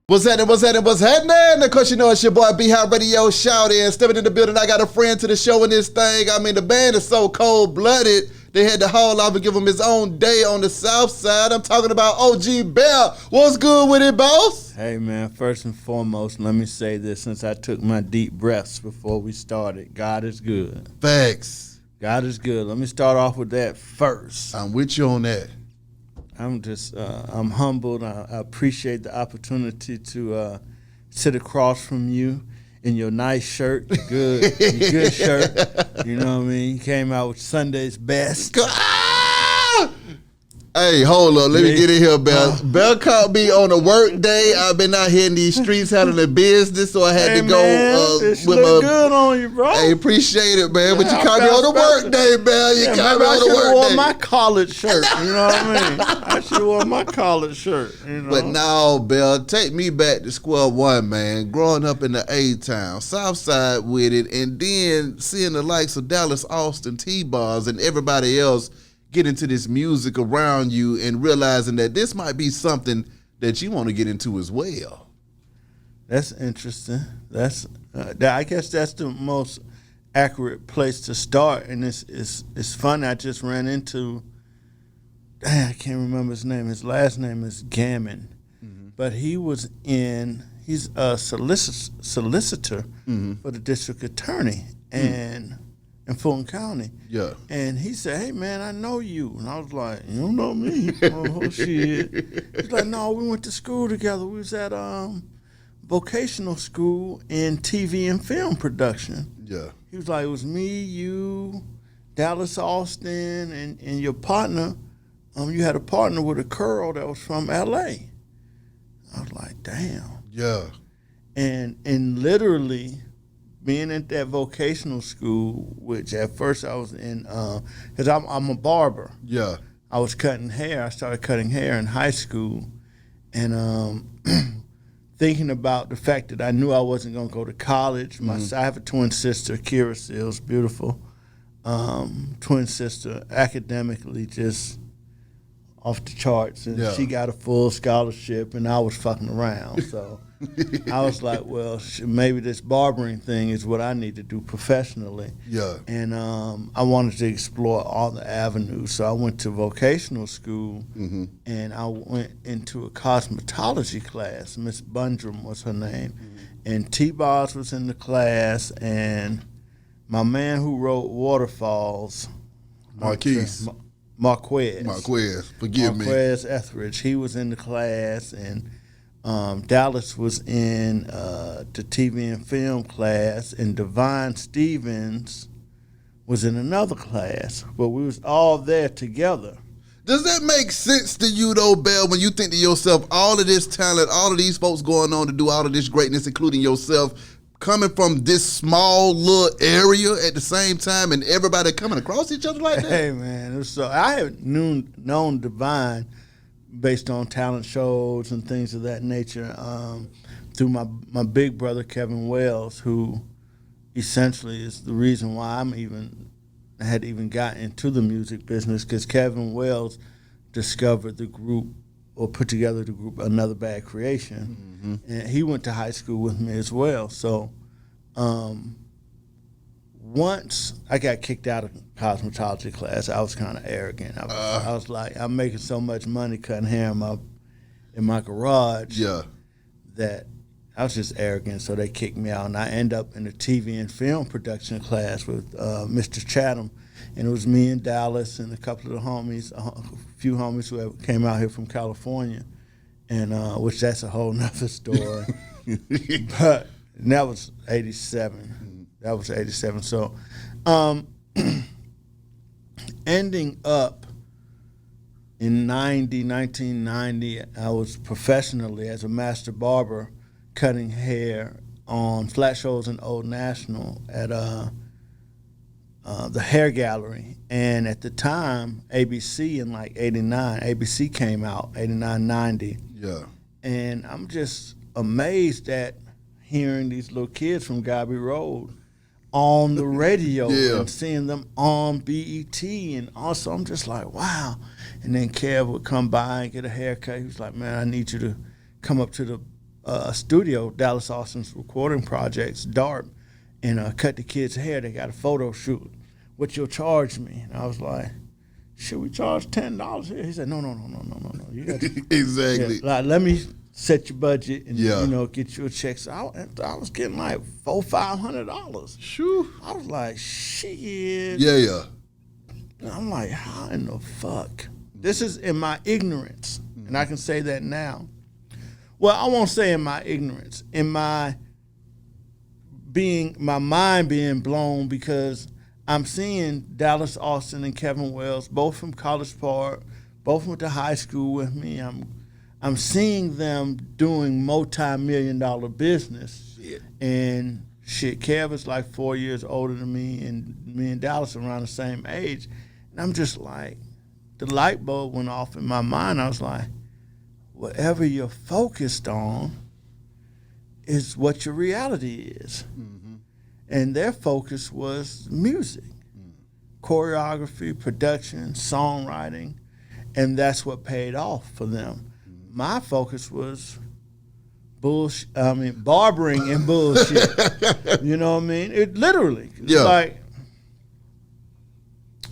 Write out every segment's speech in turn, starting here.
What's happening? What's happening? Of course, you know it's your boy B Hot Radio Shout In. Stepping in the building, I got a friend to the show in this thing. I mean, the band is so cold-blooded, they had to haul off and give him his own day on the south side. I'm talking about OG Bell. What's good with it, boss? Hey, man, first and foremost, let me say this since I took my deep breaths before we started. God is good. Facts. God is good. Let me start off with that first. I'm with you on that. I'm humbled. I appreciate the opportunity to sit across from you in your nice shirt, your good shirt. You know what I mean? You came out with Sunday's best. Hey, hold up. Let me get in here, Bell. Bell caught me on a work day. I've been out here in these streets handling business, so I had to go with my... good on you, bro. Hey, appreciate it, man. But you caught me on the work day, Bell. You caught me on the work day. I should have worn my collared shirt. You know what I mean? I should have worn my collared shirt. You know? But no, Bell, take me back to square one, man. Growing up in the A-Town, South Side with it, and then seeing the likes of Dallas, Austin, T-Bars, and everybody else get into this music around you and realizing that this might be something that you want to get into as well. That's interesting. I guess that's the most accurate place to start. And it's funny. I just ran into, I can't remember his name. His last name is Gammon. Mm-hmm. But he's a solicitor for the district attorney. And in Fulton County. Yeah. And he said, hey, man, I know you. And I was like, you don't know me? Oh, shit. He's like, no, we went to school together. We was at vocational school in TV and film production. Yeah. He was like, it was me, you, Dallas Austin, and your partner. You had a partner with a curl that was from L.A. I was like, damn. Yeah. And literally, being at that vocational school, which at first I was in, because I'm a barber. Yeah. I was cutting hair. I started cutting hair in high school. And thinking about the fact that I knew I wasn't going to go to college. I have a twin sister, Kira Seals, beautiful. Twin sister, academically just off the charts. And she got a full scholarship, and I was fucking around. So I was like, well, maybe this barbering thing is what I need to do professionally. Yeah. And I wanted to explore all the avenues. So I went to vocational school, and I went into a cosmetology class. Miss Bundrum was her name. And T-Boss was in the class, and my man who wrote Waterfalls, Marquez, forgive me. Marquez Etheridge, he was in the class, and Dallas was in the TV and film class, and Devon Stevens was in another class, but we was all there together. Does that make sense to you, though, Bell, when you think to yourself, all of this talent, all of these folks going on to do all of this greatness, including yourself, coming from this small little area at the same time, and everybody coming across each other like that? Hey, man, so I had known Devon based on talent shows and things of that nature, through my big brother, Kevin Wells, who essentially is the reason why I had even gotten into the music business, because Kevin Wells discovered the group, or put together the group Another Bad Creation, and he went to high school with me as well. So once I got kicked out of cosmetology class, I was kind of arrogant. I was like, I'm making so much money cutting hair in my garage that I was just arrogant, so they kicked me out. And I ended up in a TV and film production class with Mr. Chatham, and it was me and Dallas and a couple of the homies, a few homies who came out here from California, and which that's a whole nother story. But that was 87. That was 87. So ending up in 1990, I was professionally as a master barber cutting hair on flat shows in Old National at the Hair Gallery. And at the time, ABC in like 89, ABC came out, 89, 90. Yeah. And I'm just amazed at hearing these little kids from Gobby Road on the radio and seeing them on BET. And also, I'm just like, wow. And then Kev would come by and get a haircut. He was like, man, I need you to come up to the studio, Dallas Austin's recording projects, DARP, and cut the kids' hair. They got a photo shoot. What you'll charge me? And I was like, should we charge $10 here? He said, no. You got to, Exactly. yeah, like, let me set your budget and Yeah. get you a check. So I was getting like $400-500. Shoo. I was like, shit. Yeah. And I'm like, how in the fuck? This is in my ignorance, and I can say that now. Well, I won't say in my ignorance, in my mind being blown, because I'm seeing Dallas Austin and Kevin Wells, both from College Park, both went to high school with me. I'm seeing them doing multi-million-dollar business. Shit. And shit, Kev is like 4 years older than me, and me and Dallas are around the same age. And I'm just like, the light bulb went off in my mind. I was like, whatever you're focused on is what your reality is. Mm-hmm. And their focus was music, choreography, production, songwriting, and that's what paid off for them. My focus was barbering and bullshit. You know what I mean? It literally. Yeah. Like,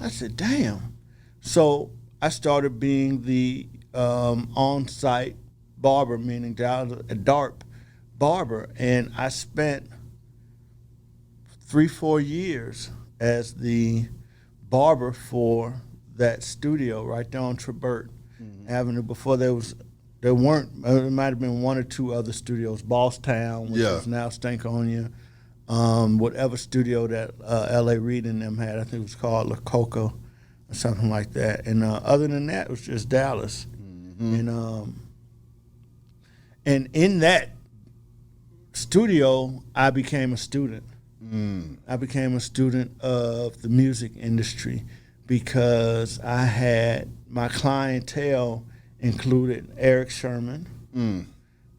I said, damn. So I started being the on-site barber, meaning a DARP barber, and I spent 3-4 years as the barber for that studio right there on Trebert Avenue. Before there might have been 1 or 2 other studios, Boss Town, which is now Stankonia, whatever studio that L.A. Reid and them had, I think it was called La Coca or something like that. And other than that, it was just Dallas. Mm-hmm. And in that studio, I became a student. I became a student of the music industry because I had my clientele included Eric Sherman.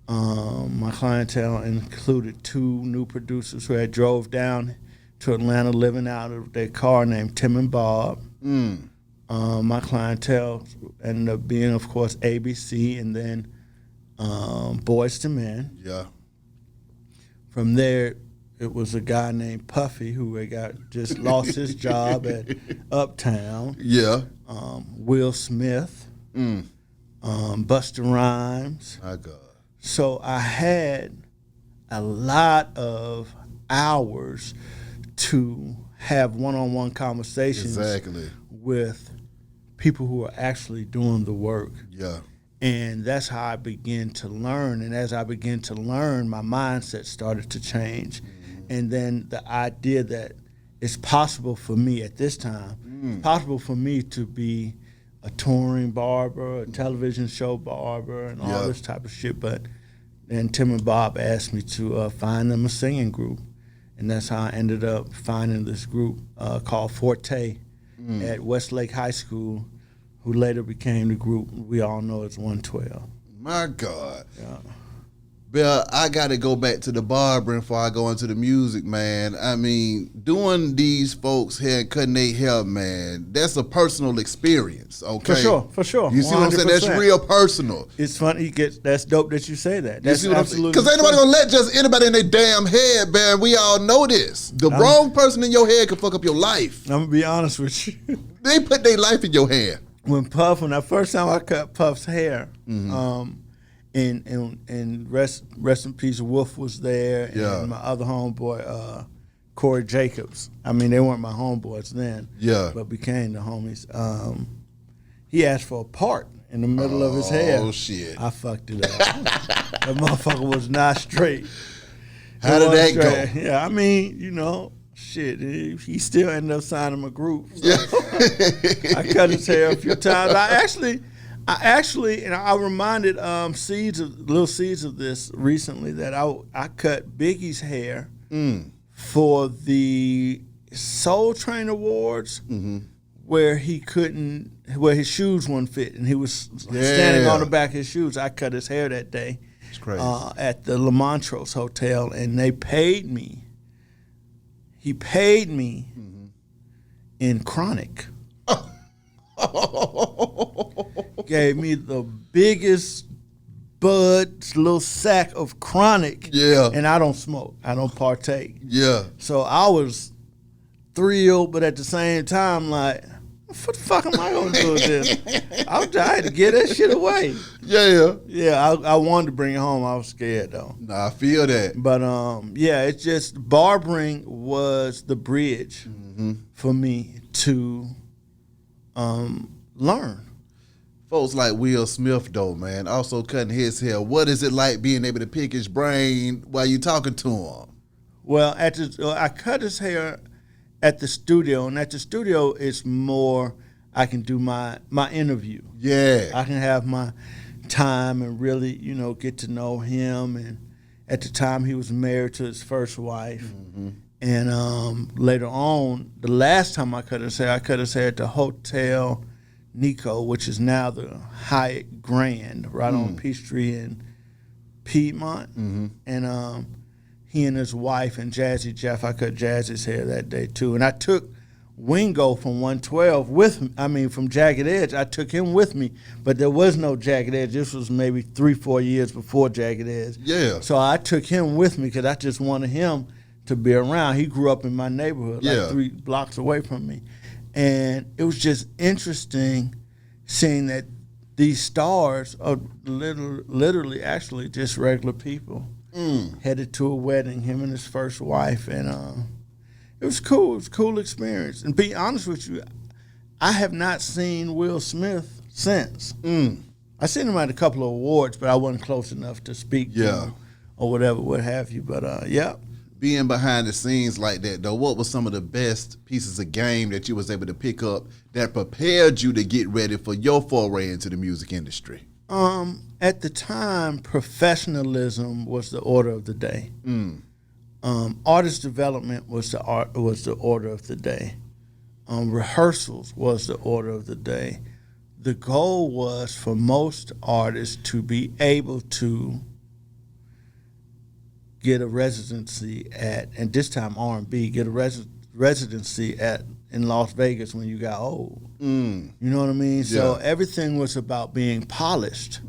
My clientele included 2 new producers who had drove down to Atlanta living out of their car named Tim and Bob. My clientele ended up being, of course, ABC and then Boyz II Men. Yeah. From there, it was a guy named Puffy who had just lost his job at Uptown. Yeah. Will Smith, Busta Rhymes. My God. So I had a lot of hours to have one-on-one conversations Exactly. with people who are actually doing the work. Yeah. And that's how I began to learn. And as I began to learn, my mindset started to change. And then the idea that it's possible for me at this time, it's possible for me to be a touring barber, a television show barber, and all this type of shit. But then Tim and Bob asked me to find them a singing group. And that's how I ended up finding this group called Forte at Westlake High School, who later became the group we all know as 112. My God. Yeah. Bill, I got to go back to the barbering before I go into the music, man. I mean, doing these folks' hair and cutting their hair, man, that's a personal experience, okay? For sure. You see what I'm saying? That's 100%. real personal. It's funny. That's dope that you say that. You That's see what I'm saying? absolutely Because ain't nobody going to let just anybody in their damn head, man. We all know this. The wrong person in your head can fuck up your life. I'm going to be honest with you. They put their life in your hand. When the first time I cut Puff's hair, and rest in peace, Wolf was there, and my other homeboy, Corey Jacobs. I mean, they weren't my homeboys then, but became the homies. He asked for a part in the middle of his hair. Oh, shit. I fucked it up. That motherfucker was not straight. How did that go? Yeah, I mean, shit, he still ended up signing my group. So I cut his hair a few times. I actually, and I reminded little seeds of this recently that I cut Biggie's hair for the Soul Train Awards, where where his shoes wouldn't fit, and he was standing on the back of his shoes. I cut his hair that day. It's crazy. At the La Montrose Hotel, and they paid me. He paid me in Chronic. Gave me the biggest bud, this little sack of chronic. Yeah. And I don't smoke. I don't partake. Yeah. So I was thrilled, but at the same time, like, what the fuck am I going to do with this? I had to get that shit away. Yeah. Yeah, I wanted to bring it home. I was scared, though. Nah, I feel that. But, yeah, it's just barbering was the bridge for me to learn. Folks like Will Smith, though, man, also cutting his hair. What is it like being able to pick his brain while you talking to him? Well, I cut his hair at the studio, and at the studio it's more I can do my interview. Yeah. I can have my time and really, get to know him. And at the time he was married to his first wife. And later on, the last time I cut his hair at the Hotel Nico, which is now the Hyatt Grand, right on Peachtree in Piedmont. And he and his wife and Jazzy Jeff, I cut Jazzy's hair that day too. And I took Wingo from 112 from Jagged Edge. I took him with me, but there was no Jagged Edge. This was maybe 3-4 years before Jagged Edge. Yeah. So I took him with me because I just wanted him to be around. He grew up in my neighborhood, like 3 blocks away from me. And it was just interesting seeing that these stars are literally actually just regular people headed to a wedding, him and his first wife. And it was cool. It was a cool experience. And to be honest with you, I have not seen Will Smith since. I seen him at a couple of awards, but I wasn't close enough to speak to him or whatever, what have you. But, yeah. Being behind the scenes like that, though, what was some of the best pieces of game that you was able to pick up that prepared you to get ready for your foray into the music industry? At the time, professionalism was the order of the day. Artist development was the order of the day. Rehearsals was the order of the day. The goal was for most artists to be able to get a residency and this time R&B, get a residency in Las Vegas when you got old. You know what I mean? So everything was about being polished.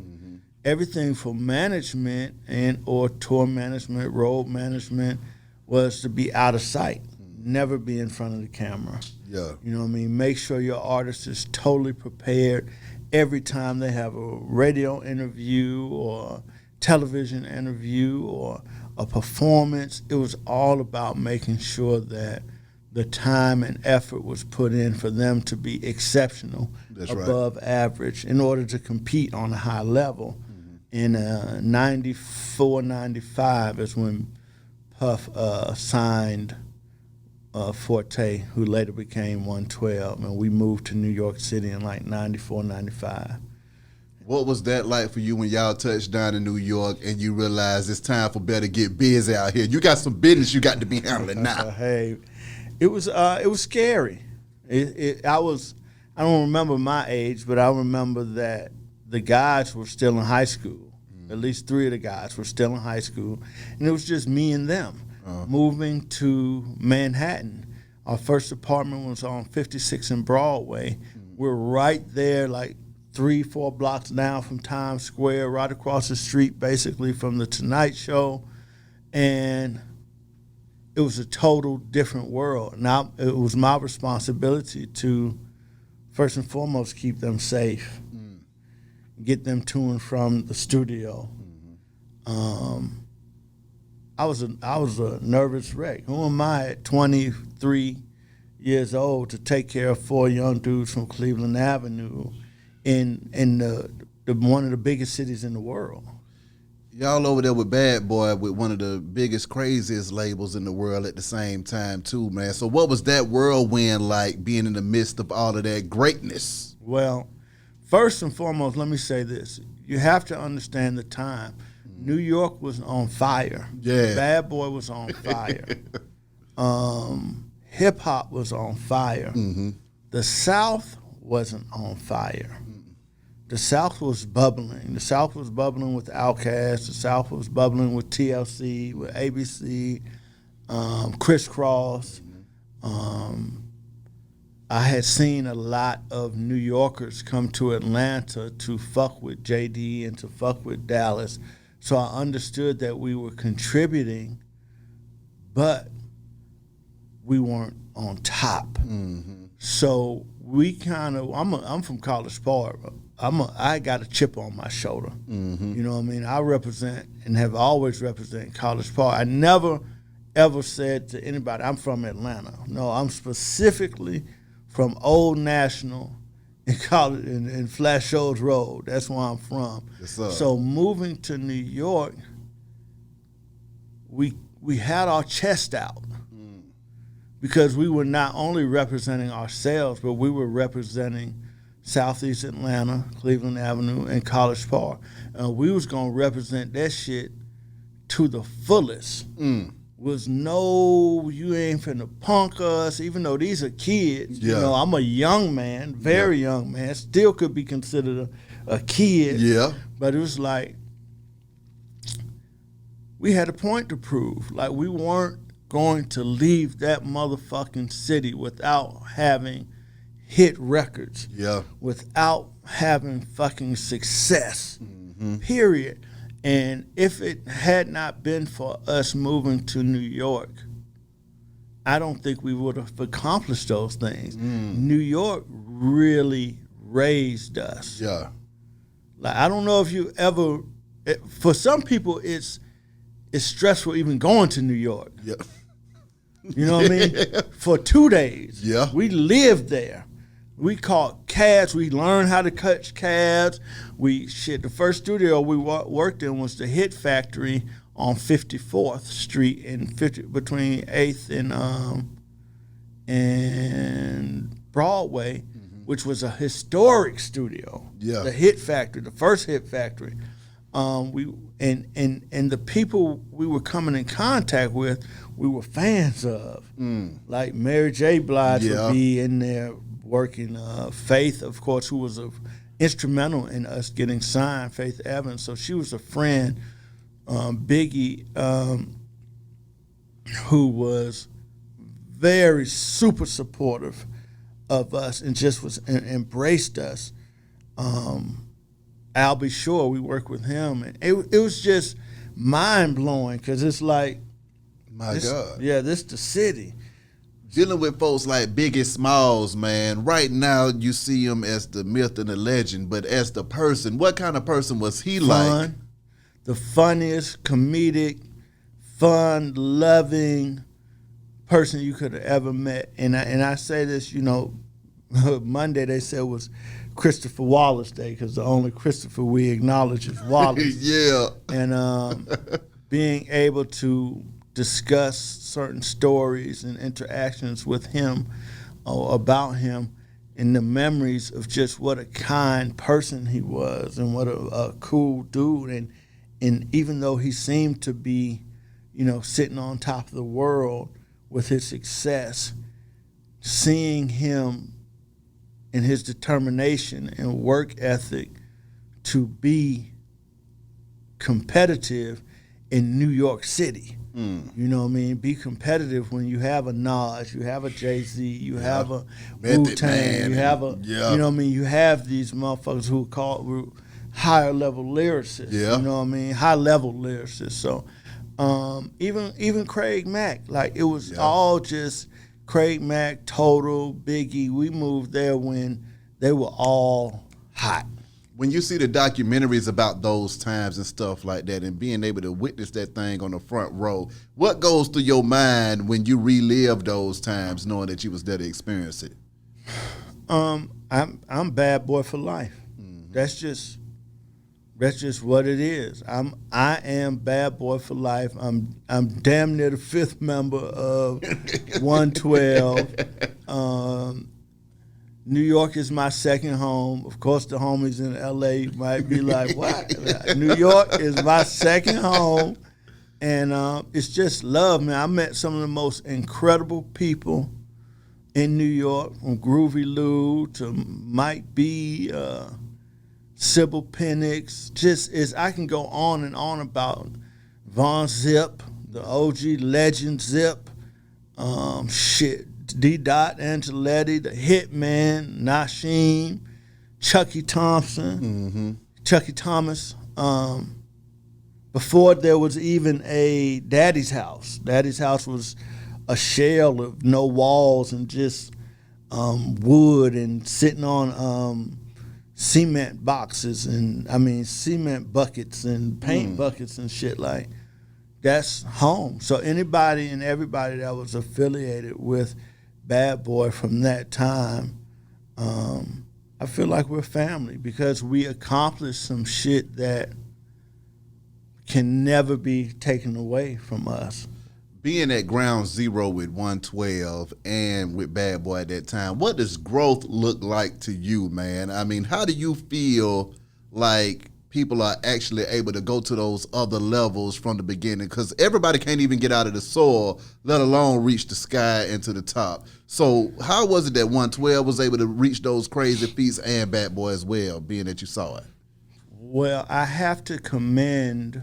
Everything from management or tour management, road management was to be out of sight, never be in front of the camera. Yeah. You know what I mean? Make sure your artist is totally prepared every time they have a radio interview or television interview or a performance. It was all about making sure that the time and effort was put in for them to be exceptional, above average, in order to compete on a high level. In 94, 95 is when Puff signed Forte, who later became 112, and we moved to New York City in like 94, 95. What was that like for you when y'all touched down in New York and you realized it's time for Better Get Busy out here? You got some business you got to be handling now. Hey, it was scary. I don't remember my age, but I remember that the guys were still in high school. At least 3 of the guys were still in high school, and it was just me and them moving to Manhattan. Our first apartment was on 56 and Broadway. We're right there, like 3-4 blocks down from Times Square, right across the street, basically from the Tonight Show, and it was a total different world. Now it was my responsibility to, first and foremost, keep them safe. Get them to and from the studio. I was a nervous wreck. Who am I at 23 years old to take care of 4 young dudes from Cleveland Avenue in the one of the biggest cities in the world? Y'all over there with Bad Boy with one of the biggest, craziest labels in the world at the same time too, man. So what was that whirlwind like, being in the midst of all of that greatness? Well, first and foremost, let me say this. You have to understand the time. New York was on fire. Yeah. Bad Boy was on fire. Hip-hop was on fire. The South wasn't on fire. The South was bubbling. The South was bubbling with Outkast. The South was bubbling with TLC, with ABC, Criss Cross. I had seen a lot of New Yorkers come to Atlanta to fuck with JD and to fuck with Dallas. So I understood that we were contributing, but we weren't on top. Mm-hmm. So we kind of, I'm from College Park. I got a chip on my shoulder. Mm-hmm. You know what I mean? I represent and have always represented College Park. I never ever said to anybody, I'm from Atlanta. No, I'm specifically from Old National in College in Flash Shoals Road. That's where I'm from. Yes, sir. So moving to New York, we had our chest out. Because we were not only representing ourselves, but we were representing Southeast Atlanta, Cleveland Avenue, and College Park. We was going to represent that shit to the fullest. Was no, you ain't finna punk us, even though these are kids. Yeah. You know, I'm a young man, very young man, still could be considered a kid. Yeah. But it was like, we had a point to prove. Like, we weren't going to leave that motherfucking city without having hit records. Yeah. Without having fucking success. Period. And if it had not been for us moving to New York, I don't think we would have accomplished those things. New York really raised us. Yeah. Like, I don't know if you ever, for some people it's stressful even going to New York. Yeah. You know what I mean? For 2 days. Yeah. We lived there. We caught cabs. We learned how to catch cabs. The first studio we worked in was the Hit Factory on 54th Street between 8th and Broadway, which was a historic studio. Yeah. The Hit Factory, the first Hit Factory. And the people we were coming in contact with, we were fans of. Like Mary J. Blige would be in there working. Faith, of course, who was instrumental in us getting signed, Faith Evans. So she was a friend. Biggie, who was very super supportive of us and just embraced us. Al B. Shore, we worked with him, and it was just mind blowing because it's like, My God. yeah, this the city. Dealing with folks like Biggie Smalls, man, right now you see him as the myth and the legend, but as the person, what kind of person was he like? The funniest, comedic, fun, loving person you could have ever met. And I say this, you know, Monday they said was Christopher Wallace Day because the only Christopher we acknowledge is Wallace. Yeah. And being able to discuss certain stories and interactions with him or about him and the memories of just what a kind person he was and what a cool dude. And even though he seemed to be, you know, sitting on top of the world with his success, seeing him and his determination and work ethic to be competitive in New York City. You know what I mean? Be competitive when you have a Nas, you have a Jay-Z, you have a Wu-Tang, you have you know what I mean? You have these motherfuckers who are called higher level lyricists. Yeah. You know what I mean? High level lyricists. So even Craig Mack, like it was all just Craig Mack, Total, Biggie. We moved there when they were all hot. When you see the documentaries about those times and stuff like that and being able to witness that thing on the front row, what goes through your mind when you relive those times knowing that you was there to experience it? I'm bad boy for life. That's just what it is. I am bad boy for life. I'm damn near the fifth member of 112. New York is my second home. Of course, the homies in LA might be like, what? New York is my second home. And it's just love, man. I met some of the most incredible people in New York, from Groovy Lou to Mike B., Sybil Penix. I can go on and on about Von Zip, the OG legend Zip. D. Dot Angeletti, the Hitman, Nasheem, Chucky Thompson, Chucky Thomas. Before there was even a Daddy's House. Daddy's House was a shell of no walls and just wood and sitting on cement boxes cement buckets and paint buckets and shit. Like, that's home. So anybody and everybody that was affiliated with Bad Boy from that time, I feel like we're family because we accomplished some shit that can never be taken away from us. Being at ground zero with 112 and with Bad Boy at that time, what does growth look like to you, man? I mean, how do you feel like people are actually able to go to those other levels from the beginning? Because everybody can't even get out of the soil, let alone reach the sky and to the top. So how was it that 112 was able to reach those crazy feats and Bad Boy as well, being that you saw it? Well, I have to commend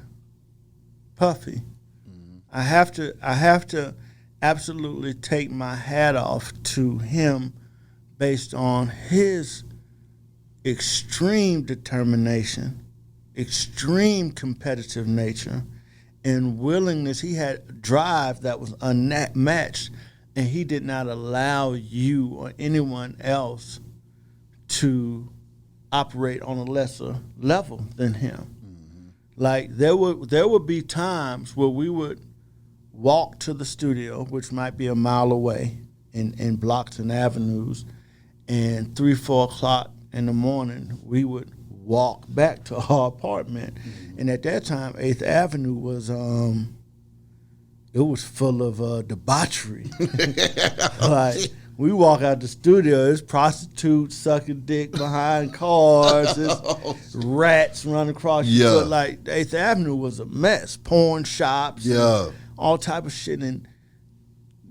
Puffy. I have to absolutely take my hat off to him based on his extreme determination, extreme competitive nature, and willingness. He had drive that was unmatched, and he did not allow you or anyone else to operate on a lesser level than him. Like, there would be times where we would walk to the studio, which might be a mile away in blocks and avenues, and 3, 4 o'clock in the morning, we would walk back to our apartment. And at that time, 8th Avenue was it was full of debauchery. Like, we walk out the studio, there's prostitutes sucking dick behind cars, there's rats running across your foot. Like, 8th Avenue was a mess. Porn shops, all type of shit. And,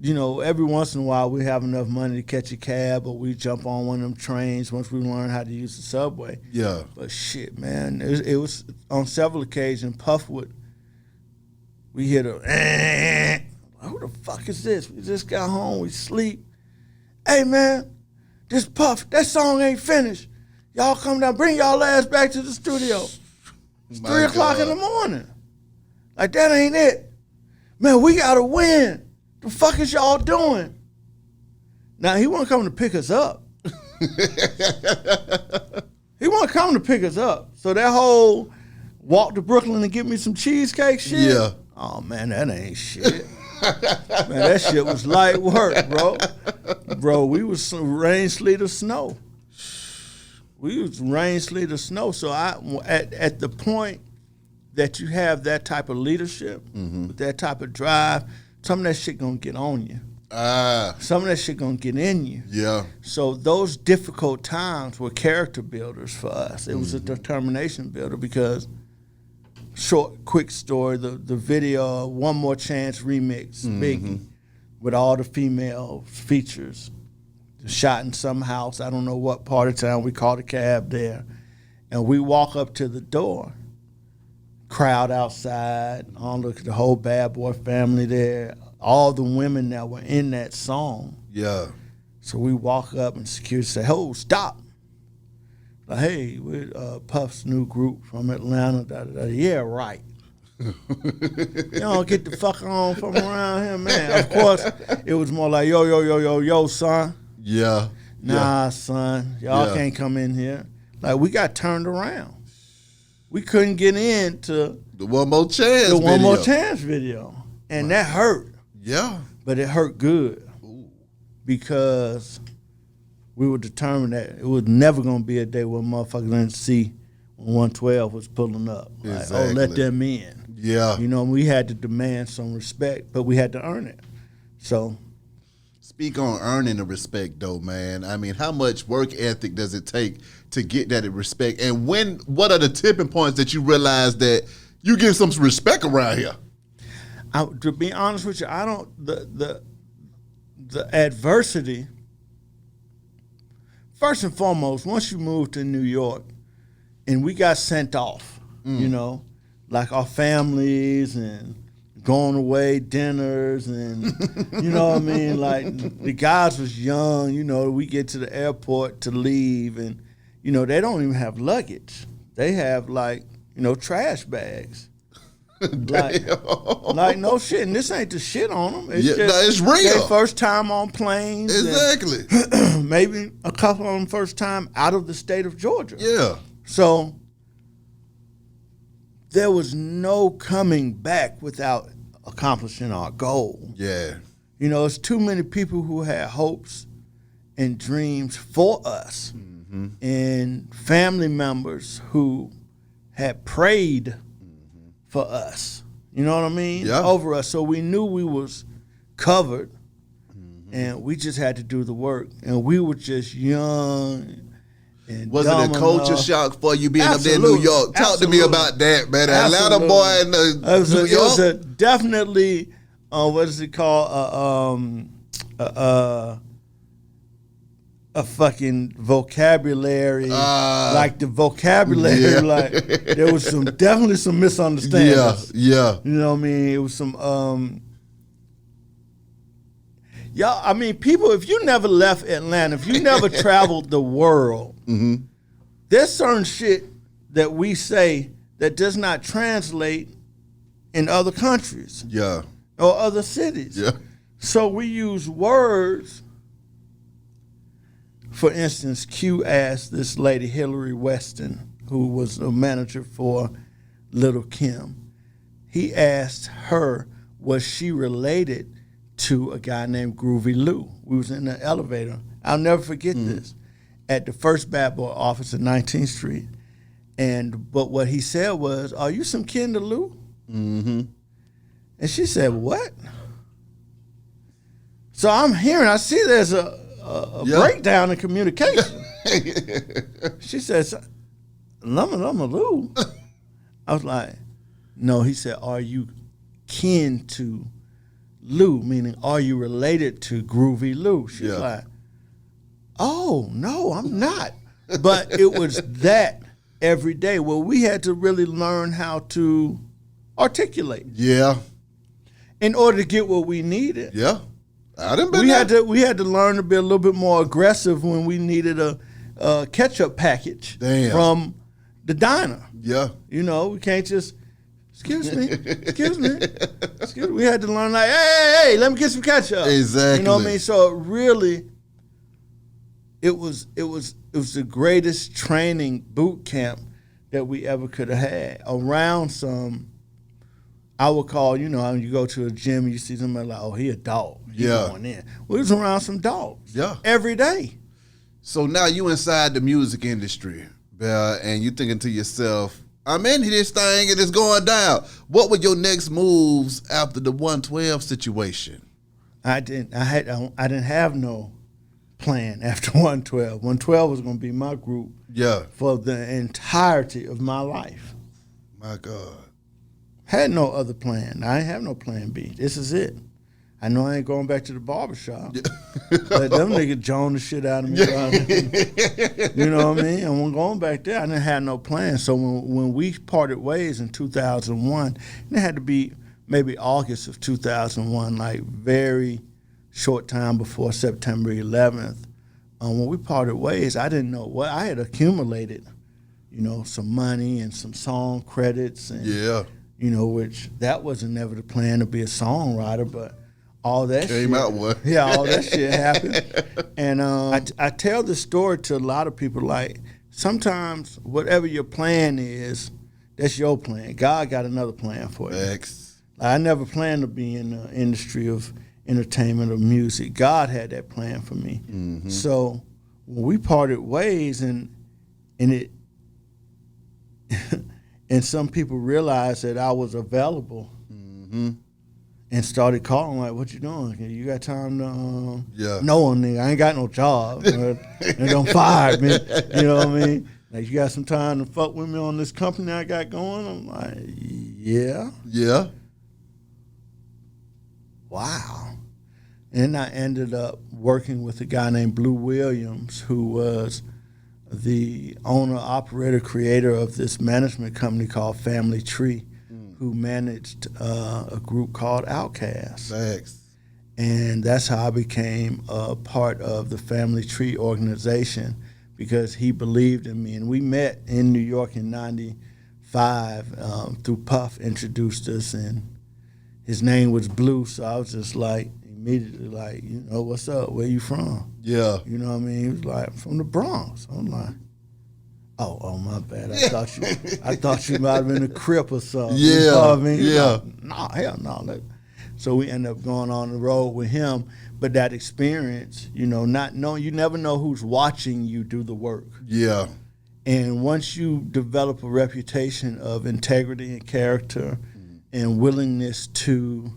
you know, every once in a while we have enough money to catch a cab or we jump on one of them trains once we learn how to use the subway. Yeah. But shit, man, it was on several occasions, Puff we hit a, who the fuck is this? We just got home, we sleep. Hey, man, this Puff, that song ain't finished. Y'all come down, bring y'all ass back to the studio. It's 3 o'clock in the morning. Like, that ain't it. Man, we gotta win. The fuck is y'all doing? Now, he wasn't coming to pick us up. He wasn't coming to pick us up. So that whole walk to Brooklyn and get me some cheesecake shit, oh, man, that ain't shit. Man, that shit was light work, bro. Bro, we was rain, sleet, or snow. We was rain, sleet, or snow. So at the point that you have that type of leadership, with that type of drive, some of that shit gonna get on you. Some of that shit gonna get in you. Yeah. So those difficult times were character builders for us. It was a determination builder because, quick story, the video, One More Chance remix, Biggie, with all the female features, shot in some house, I don't know what part of town, we called a cab there, and we walk up to the door, crowd outside, look at the whole Bad Boy family there, all the women that were in that song. Yeah. So we walk up and security say, "Oh, stop." Like, hey, we're Puff's new group from Atlanta. Da, da, da. Yeah, right. You don't get the fuck on from around here, man. Of course, it was more like, yo, son. Yeah. Nah, son, y'all can't come in here. Like, we got turned around. We couldn't get into the One More Chance the video. One More Chance video. And that hurt. Yeah. But it hurt good. Ooh. Because we were determined that it was never going to be a day where motherfuckers didn't see when 112 was pulling up. Like, exactly. Let them in. Yeah. You know, we had to demand some respect, but we had to earn it. So. Speak on earning the respect, though, man. I mean, how much work ethic does it take to get that respect? And what are the tipping points that you realize that you get some respect around here? To be honest with you, I don't, the adversity, first and foremost, once you move to New York and we got sent off, you know, like our families and going away dinners and, you know what I mean? Like, the guys was young, you know, we get to the airport to leave and, you know, they don't even have luggage. They have, like, you know, trash bags. like no shit, and this ain't the shit on them. It's it's real. Their first time on planes. Exactly. Maybe a couple of them first time out of the state of Georgia. Yeah. So there was no coming back without accomplishing our goal. Yeah. You know, it's too many people who had hopes and dreams for us, and family members who had prayed for us, you know what I mean? Yeah. Over us. So we knew we was covered, and we just had to do the work. And we were just young and Was it a culture shock for you being up there in New York? Talk to me about that, man. Atlanta boy in New York. It was definitely, what is it called? A fucking vocabulary, like the vocabulary, like there was definitely some misunderstandings. Yeah. You know what I mean? It was some, y'all, I mean, people, if you never left Atlanta, if you never traveled the world, there's certain shit that we say that does not translate in other countries. Yeah. Or other cities. Yeah. So we use words. For instance, Q asked this lady, Hillary Weston, who was a manager for Little Kim, he asked her, was she related to a guy named Groovy Lou? We was in the elevator. I'll never forget this, at the First Bad Boy office at 19th Street. But what he said was, are you some kin to Lou? And she said, what? So I'm hearing, I see there's a breakdown in communication. She says, Lumma Lou. I was like, no, he said, are you kin to Lou? Meaning, are you related to Groovy Lou? She's like, oh, no, I'm not. But it was that every day. Well, we had to really learn how to articulate. Yeah. In order to get what we needed. Yeah. I done been we had to learn to be a little bit more aggressive when we needed a ketchup package from the diner. Yeah. You know, we can't just, excuse me. We had to learn like, hey, let me get some ketchup. Exactly. You know what I mean? So really, it was the greatest training boot camp that we ever could have had around some. I would call, you know, you go to a gym and you see somebody like, oh, he a dog. He going in. We was around some dogs. Yeah. Every day. So now you inside the music industry, and you thinking to yourself, I'm in this thing and it's going down. What were your next moves after the 112 situation? I didn't have no plan after 112. 112 was going to be my group for the entirety of my life. My God. Had no other plan. I ain't have no plan B. This is it. I know I ain't going back to the barbershop. Let them niggas joan the shit out of me. You know what I mean? And when going back there, I didn't have no plan. So when we parted ways in 2001, it had to be maybe August of 2001, like very short time before September 11th. When we parted ways, I didn't know what I had accumulated, you know, some money and some song credits and you know, which that wasn't never the plan to be a songwriter, but all that came out one. Yeah, all that shit happened. And I tell this story to a lot of people, like, sometimes whatever your plan is, that's your plan. God got another plan for you. X. I never planned to be in the industry of entertainment or music. God had that plan for me. Mm-hmm. So when we parted ways and it and some people realized that I was available and started calling like, what you doing? You got time to no, nigga, I ain't got no job. They don't fire me. You know what I mean? Like, you got some time to fuck with me on this company I got going? I'm like, yeah. Yeah. Wow. And I ended up working with a guy named Blue Williams, who was the owner, operator, creator of this management company called Family Tree, who managed a group called Outkast. Facts. And that's how I became a part of the Family Tree organization, because he believed in me. And we met in New York in 95 through Puff introduced us, and his name was Blue, so I was just like, immediately like, you know, what's up? Where you from? Yeah. You know what I mean? He was like, I'm from the Bronx. I'm like, oh, my bad. I thought you might have been a Crip or something. Yeah. You know what I mean? Yeah. Like, nah, hell no. So we ended up going on the road with him. But that experience, you know, not knowing, you never know who's watching you do the work. Yeah. And once you develop a reputation of integrity and character and willingness to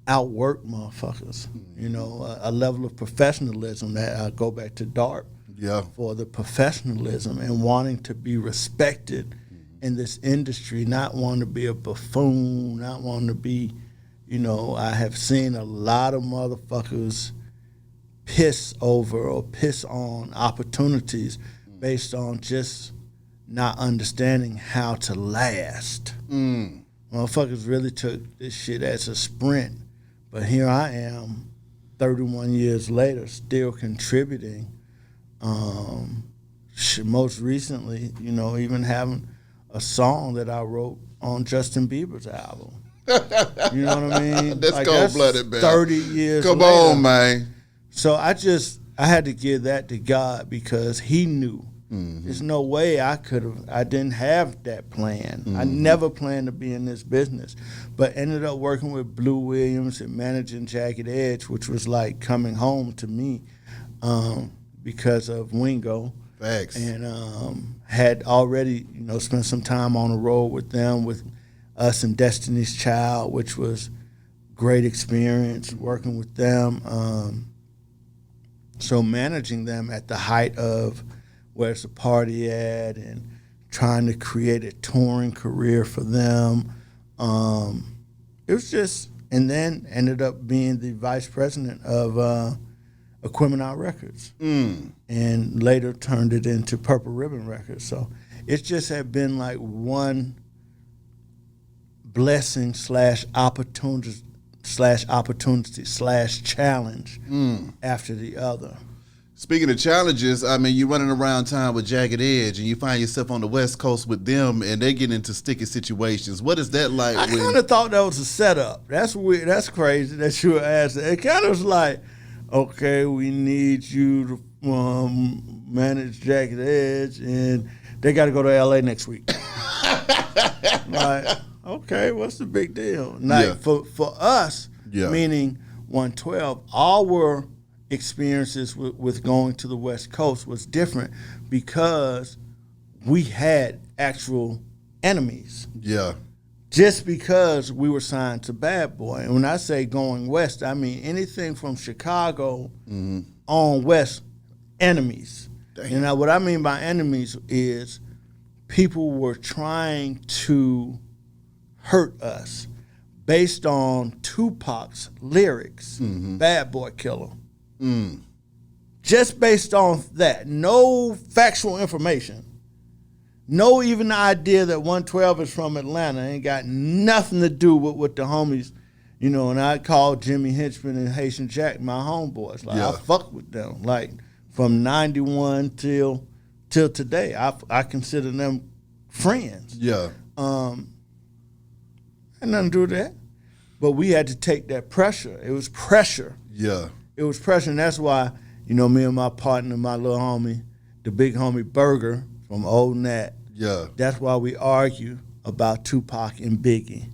outwork motherfuckers, you know, a level of professionalism that I go back to DARP for the professionalism and wanting to be respected in this industry, not wanting to be a buffoon, not wanting to be, you know, I have seen a lot of motherfuckers piss over or piss on opportunities based on just not understanding how to last. Motherfuckers really took this shit as a sprint. But here I am, 31 years later, still contributing. Most recently, you know, even having a song that I wrote on Justin Bieber's album. You know what I mean? That's like, cold-blooded, man. 30 years Come later. on, man. So I had to give that to God, because he knew. There's no way I didn't have that plan. I never planned to be in this business, but ended up working with Blue Williams and managing Jagged Edge, which was like coming home to me because of Wingo. Facts. And had already, you know, spent some time on the road with them, with us and Destiny's Child, which was great experience working with them. So managing them at the height of Where's the Party At, and trying to create a touring career for them. It was just, and then ended up being the vice president of Equimini Records, and later turned it into Purple Ribbon Records. So it just had been like one blessing / opportunity / challenge after the other. Speaking of challenges, I mean, you're running around town with Jagged Edge, and you find yourself on the West Coast with them, and they get into sticky situations. What is that like? I kind of thought that was a setup. That's weird. That's crazy that you were asking. It kind of was like, okay, we need you to manage Jagged Edge, and they got to go to L.A. next week. Like, okay, what's the big deal? Like, for us, meaning 112, our experiences with going to the West Coast was different, because we had actual enemies. Yeah. Just because we were signed to Bad Boy. And when I say going west, I mean anything from Chicago on west, enemies. Damn. And what I mean by enemies is people were trying to hurt us based on Tupac's lyrics, Bad Boy Killer. Just based on that. No factual information. No even idea that 112 is from Atlanta. Ain't got nothing to do with the homies, you know, and I call Jimmy Henchman and Haitian Jack my homeboys. Like, I fuck with them. Like, from 91 till today. I consider them friends. Yeah. Had nothing to do with that. But we had to take that pressure. It was pressure. Yeah. It was pressure, and that's why, you know, me and my partner, my little homie, the big homie Burger from Old Nat, that's why we argue about Tupac and Biggie.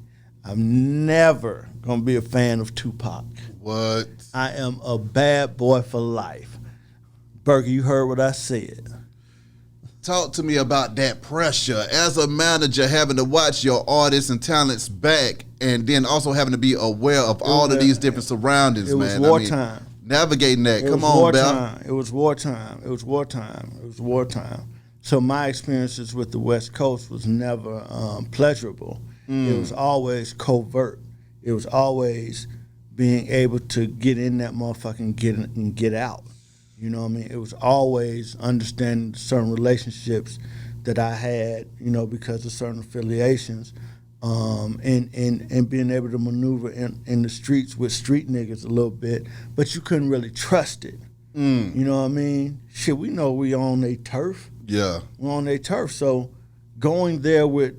I'm never going to be a fan of Tupac. What? I am a bad boy for life. Burger, you heard what I said. Talk to me about that pressure as a manager, having to watch your artists and talents back, and then also having to be aware of all of these different surroundings, it was man. Wartime. I mean, navigating that. Come on, Bell. It was wartime. It was wartime. It was wartime. So my experiences with the West Coast was never pleasurable. It was always covert. It was always being able to get in that motherfucking get out. You know what I mean? It was always understanding certain relationships that I had, you know, because of certain affiliations, and being able to maneuver in the streets with street niggas a little bit, but you couldn't really trust it. You know what I mean? Shit, we know we on their turf. Yeah. We're on their turf. So going there with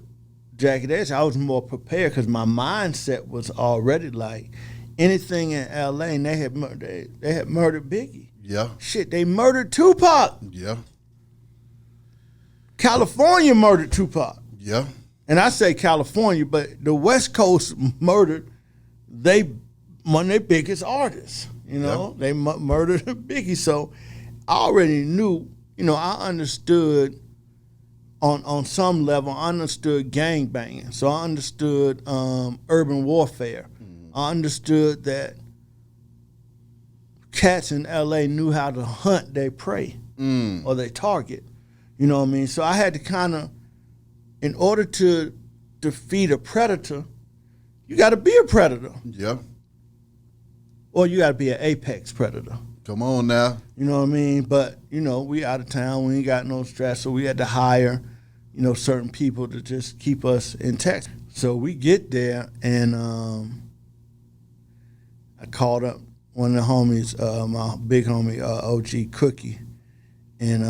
Jagged Edge, I was more prepared because my mindset was already like anything in LA, and they had murdered Biggie. Yeah. Shit, they murdered Tupac. Yeah. California murdered Tupac. Yeah. And I say California, but the West Coast murdered one of their biggest artists. You know, they murdered Biggie. So I already knew, I understood on some level, I understood gangbanging. So I understood urban warfare. I understood that cats in LA knew how to hunt their prey or their target. You know what I mean? So I had to kind of, in order to defeat a predator, you got to be a predator. Yeah. Or you got to be an apex predator. Come on now. You know what I mean? But, we out of town. We ain't got no stress. So we had to hire, certain people to just keep us intact. So we get there, and I called up one of the homies, my big homie, OG Cookie, and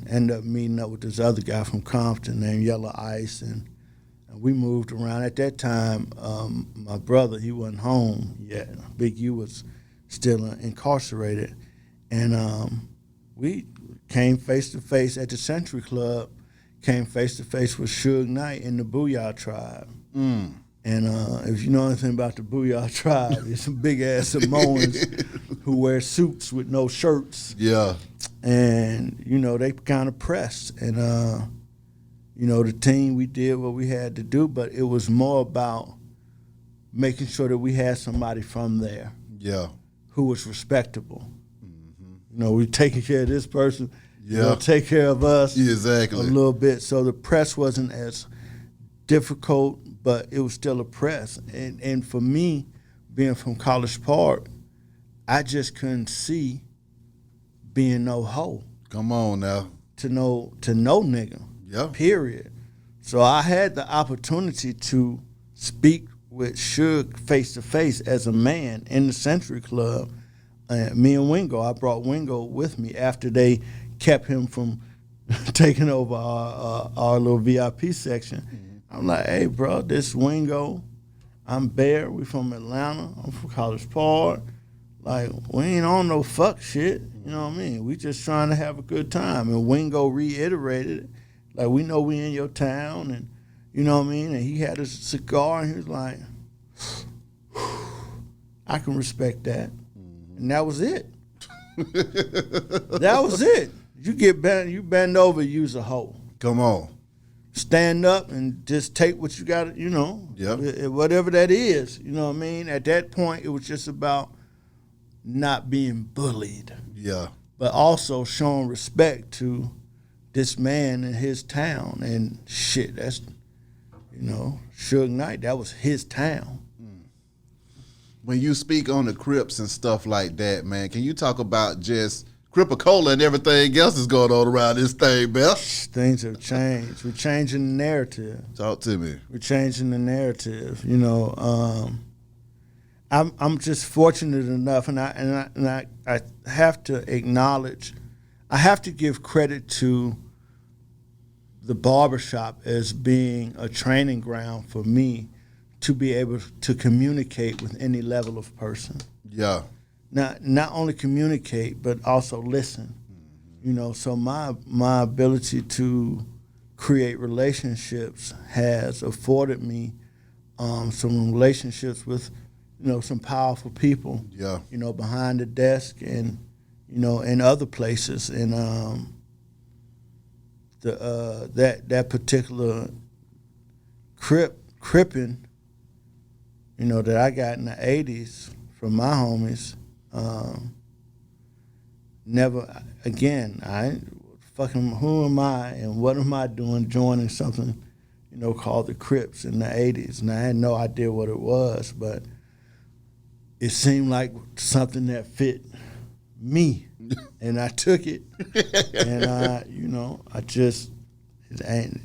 ended up meeting up with this other guy from Compton named Yellow Ice, and we moved around. At that time, my brother, he wasn't home yet. Big U was still incarcerated, and we came face to face at the Century Club, came face to face with Suge Knight and the Booyah Tribe. And if you know anything about the Booyah Tribe, it's some big ass Samoans who wear suits with no shirts. Yeah. And, they kind of pressed. And, the team, we did what we had to do, but it was more about making sure that we had somebody from there. Yeah. Who was respectable. We taking care of this person. Yeah. Take care of us. Yeah, exactly. A little bit. So the press wasn't as difficult, but it was still a press. And for me, being from College Park, I just couldn't see being no hoe. Come on now. To no nigga. Yeah. Period. So I had the opportunity to speak with Suge face to face as a man in the Century Club. Me and Wingo, I brought Wingo with me after they kept him from taking over our little VIP section. I'm like, hey, bro, this Wingo. I'm Bear. We from Atlanta. I'm from College Park. Like, we ain't on no fuck shit. You know what I mean? We just trying to have a good time. And Wingo reiterated it. Like, we know we in your town. And, you know what I mean? And he had a cigar, and he was like, I can respect that. And that was it. That was it. You bend over, use a hoe. Come on. Stand up and just take what you got, whatever that is. You know what I mean? At that point, it was just about not being bullied. Yeah. But also showing respect to this man in his town. And shit, that's, Suge Knight, that was his town. When you speak on the Crips and stuff like that, man, can you talk about just Cripicola and everything else that's going on around this thing, Bell? Things have changed. We're changing the narrative. Talk to me. We're changing the narrative. I'm just fortunate enough, and I have to acknowledge, I have to give credit to the barbershop as being a training ground for me to be able to communicate with any level of person. Yeah. Not only communicate, but also listen. So my ability to create relationships has afforded me some relationships with, some powerful people. Yeah. Behind the desk and, in other places. And that particular cripping, that I got in the 80s from my homies, never again. Who am I and what am I doing joining something, called the Crips in the 80s? And I had no idea what it was, but it seemed like something that fit me, and I took it, and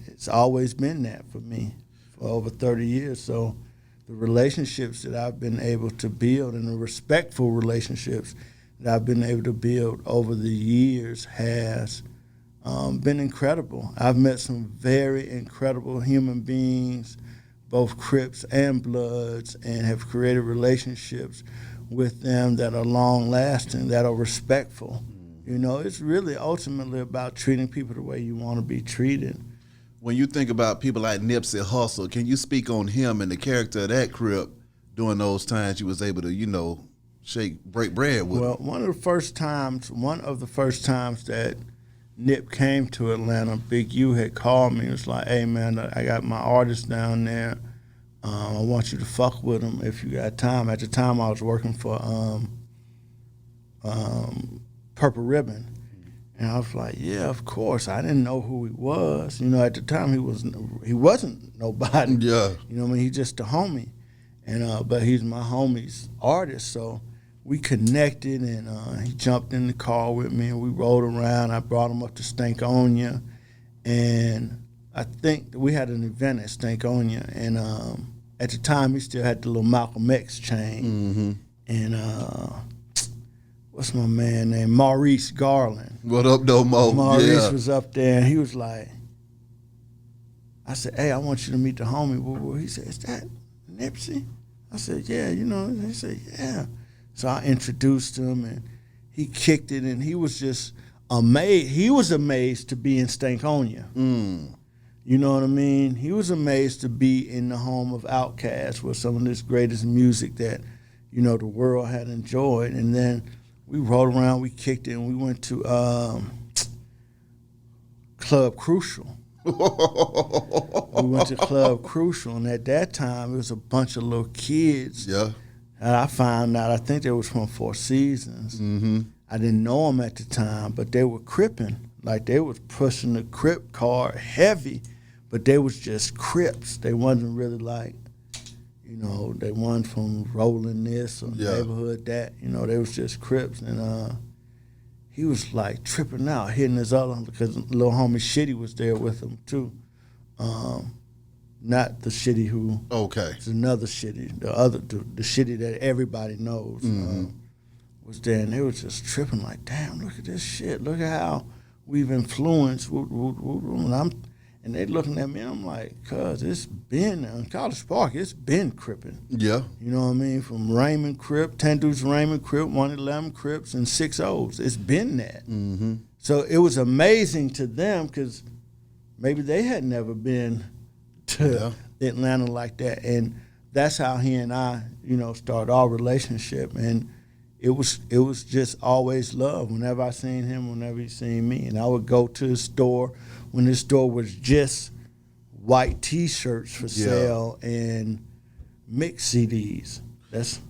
it's always been that for me. for over 30 years. So the relationships that I've been able to build and the respectful relationships that I've been able to build over the years has been incredible. I've met some very incredible human beings, both Crips and Bloods, and have created relationships with them that are long-lasting, that are respectful. You know, it's really ultimately about treating people the way you want to be treated. When you think about people like Nipsey Hussle, can you speak on him and the character of that Crip during those times you was able to, you know, break bread with him? Well, one of the first times that Nip came to Atlanta, Big U had called me. He was like, "Hey man, I got my artist down there. I want you to fuck with him if you got time." At the time, I was working for Purple Ribbon, and I was like, "Yeah, of course." I didn't know who he was. You know, at the time, he wasn't nobody. Yeah. You know what I mean? He's just a homie, and but he's my homie's artist, so. We connected, and he jumped in the car with me, and we rode around. I brought him up to Stankonia, and I think we had an event at Stankonia, and at the time he still had the little Malcolm X chain, and what's my man name? Maurice Garland. What up, though, Mo? Maurice was up there, and he was like, I said, "Hey, I want you to meet the homie." He said, "Is that Nipsey?" I said, "Yeah, you know." He said, "Yeah." So I introduced him, and he kicked it, and he was just amazed. He was amazed to be in Stankonia. You know what I mean? He was amazed to be in the home of Outkast with some of this greatest music that, you know, the world had enjoyed. And then we rode around, we kicked it, and we went to Club Crucial. We went to Club Crucial, and at that time, it was a bunch of little kids. Yeah. And I found out, I think they was from Four Seasons. I didn't know them at the time, but they were cripping. Like, they was pushing the Crip card heavy, but they was just Crips. They wasn't really like, you know, they wasn't from rolling this or neighborhood that. You know, they was just Crips. And he was, like, tripping out, hitting his other, because little homie Shitty was there with him, too. Not the Shitty who. Okay. It's another Shitty. The Shitty that everybody knows was there, and they was just tripping like, "Damn, look at this shit. Look at how we've influenced." And they looking at me, and I'm like, "Cuz it's been on College Park. It's been cripping." Yeah. You know what I mean? From Raymond Crip, 10 Deuce Raymond Crip, 111 Crips, and 6 O's. It's been that. So it was amazing to them because maybe they had never been to Atlanta like that, and that's how he and I, you know, started our relationship, and it was just always love. Whenever I seen him, whenever he seen me, and I would go to his store when his store was just white T-shirts for sale and mixed CDs. Let's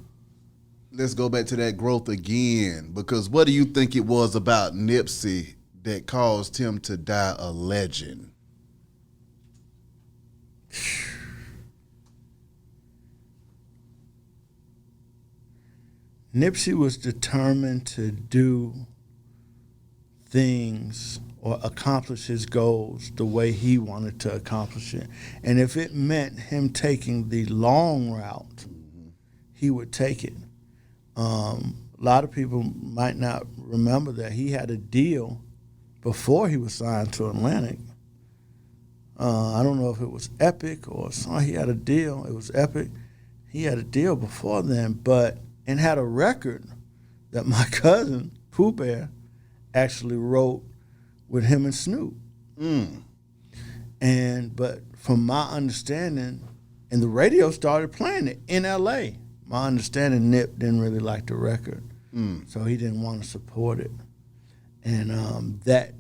go back to that growth again, because what do you think it was about Nipsey that caused him to die a legend? Nipsey was determined to do things or accomplish his goals the way he wanted to accomplish it. And if it meant him taking the long route, he would take it. A lot of people might not remember that he had a deal before he was signed to Atlantic. I don't know if it was Epic or something. He had a deal. It was Epic. He had a deal before then, and had a record that my cousin, Pooh Bear, actually wrote with him and Snoop. But from my understanding, and the radio started playing it in L.A., my understanding, Nip didn't really like the record, so he didn't want to support it. And that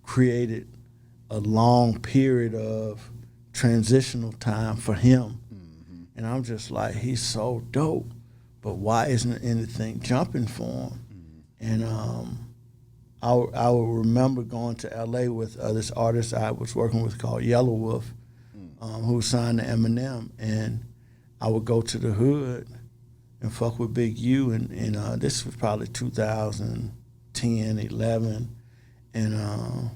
created a long period of transitional time for him. And I'm just like, he's so dope, but why isn't anything jumping for him? And I will remember going to L.A. with this artist I was working with called Yellow Wolf, who was signed to Eminem, and I would go to the hood and fuck with Big U, and this was probably 2010, 11, and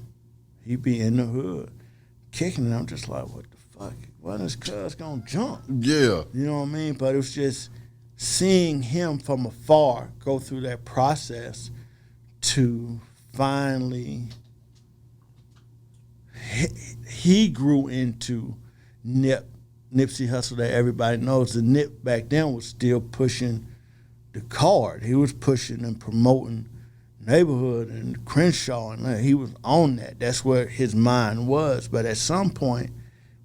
he'd be in the hood kicking, and I'm just like, what the fuck, when is Cuz gonna jump? Yeah. You know what I mean? But it was just seeing him from afar go through that process to finally, he grew into Nipsey Hussle that everybody knows. The Nip back then was still pushing the card. He was pushing and promoting Neighborhood and Crenshaw, and he was on that. That's where his mind was. But at some point,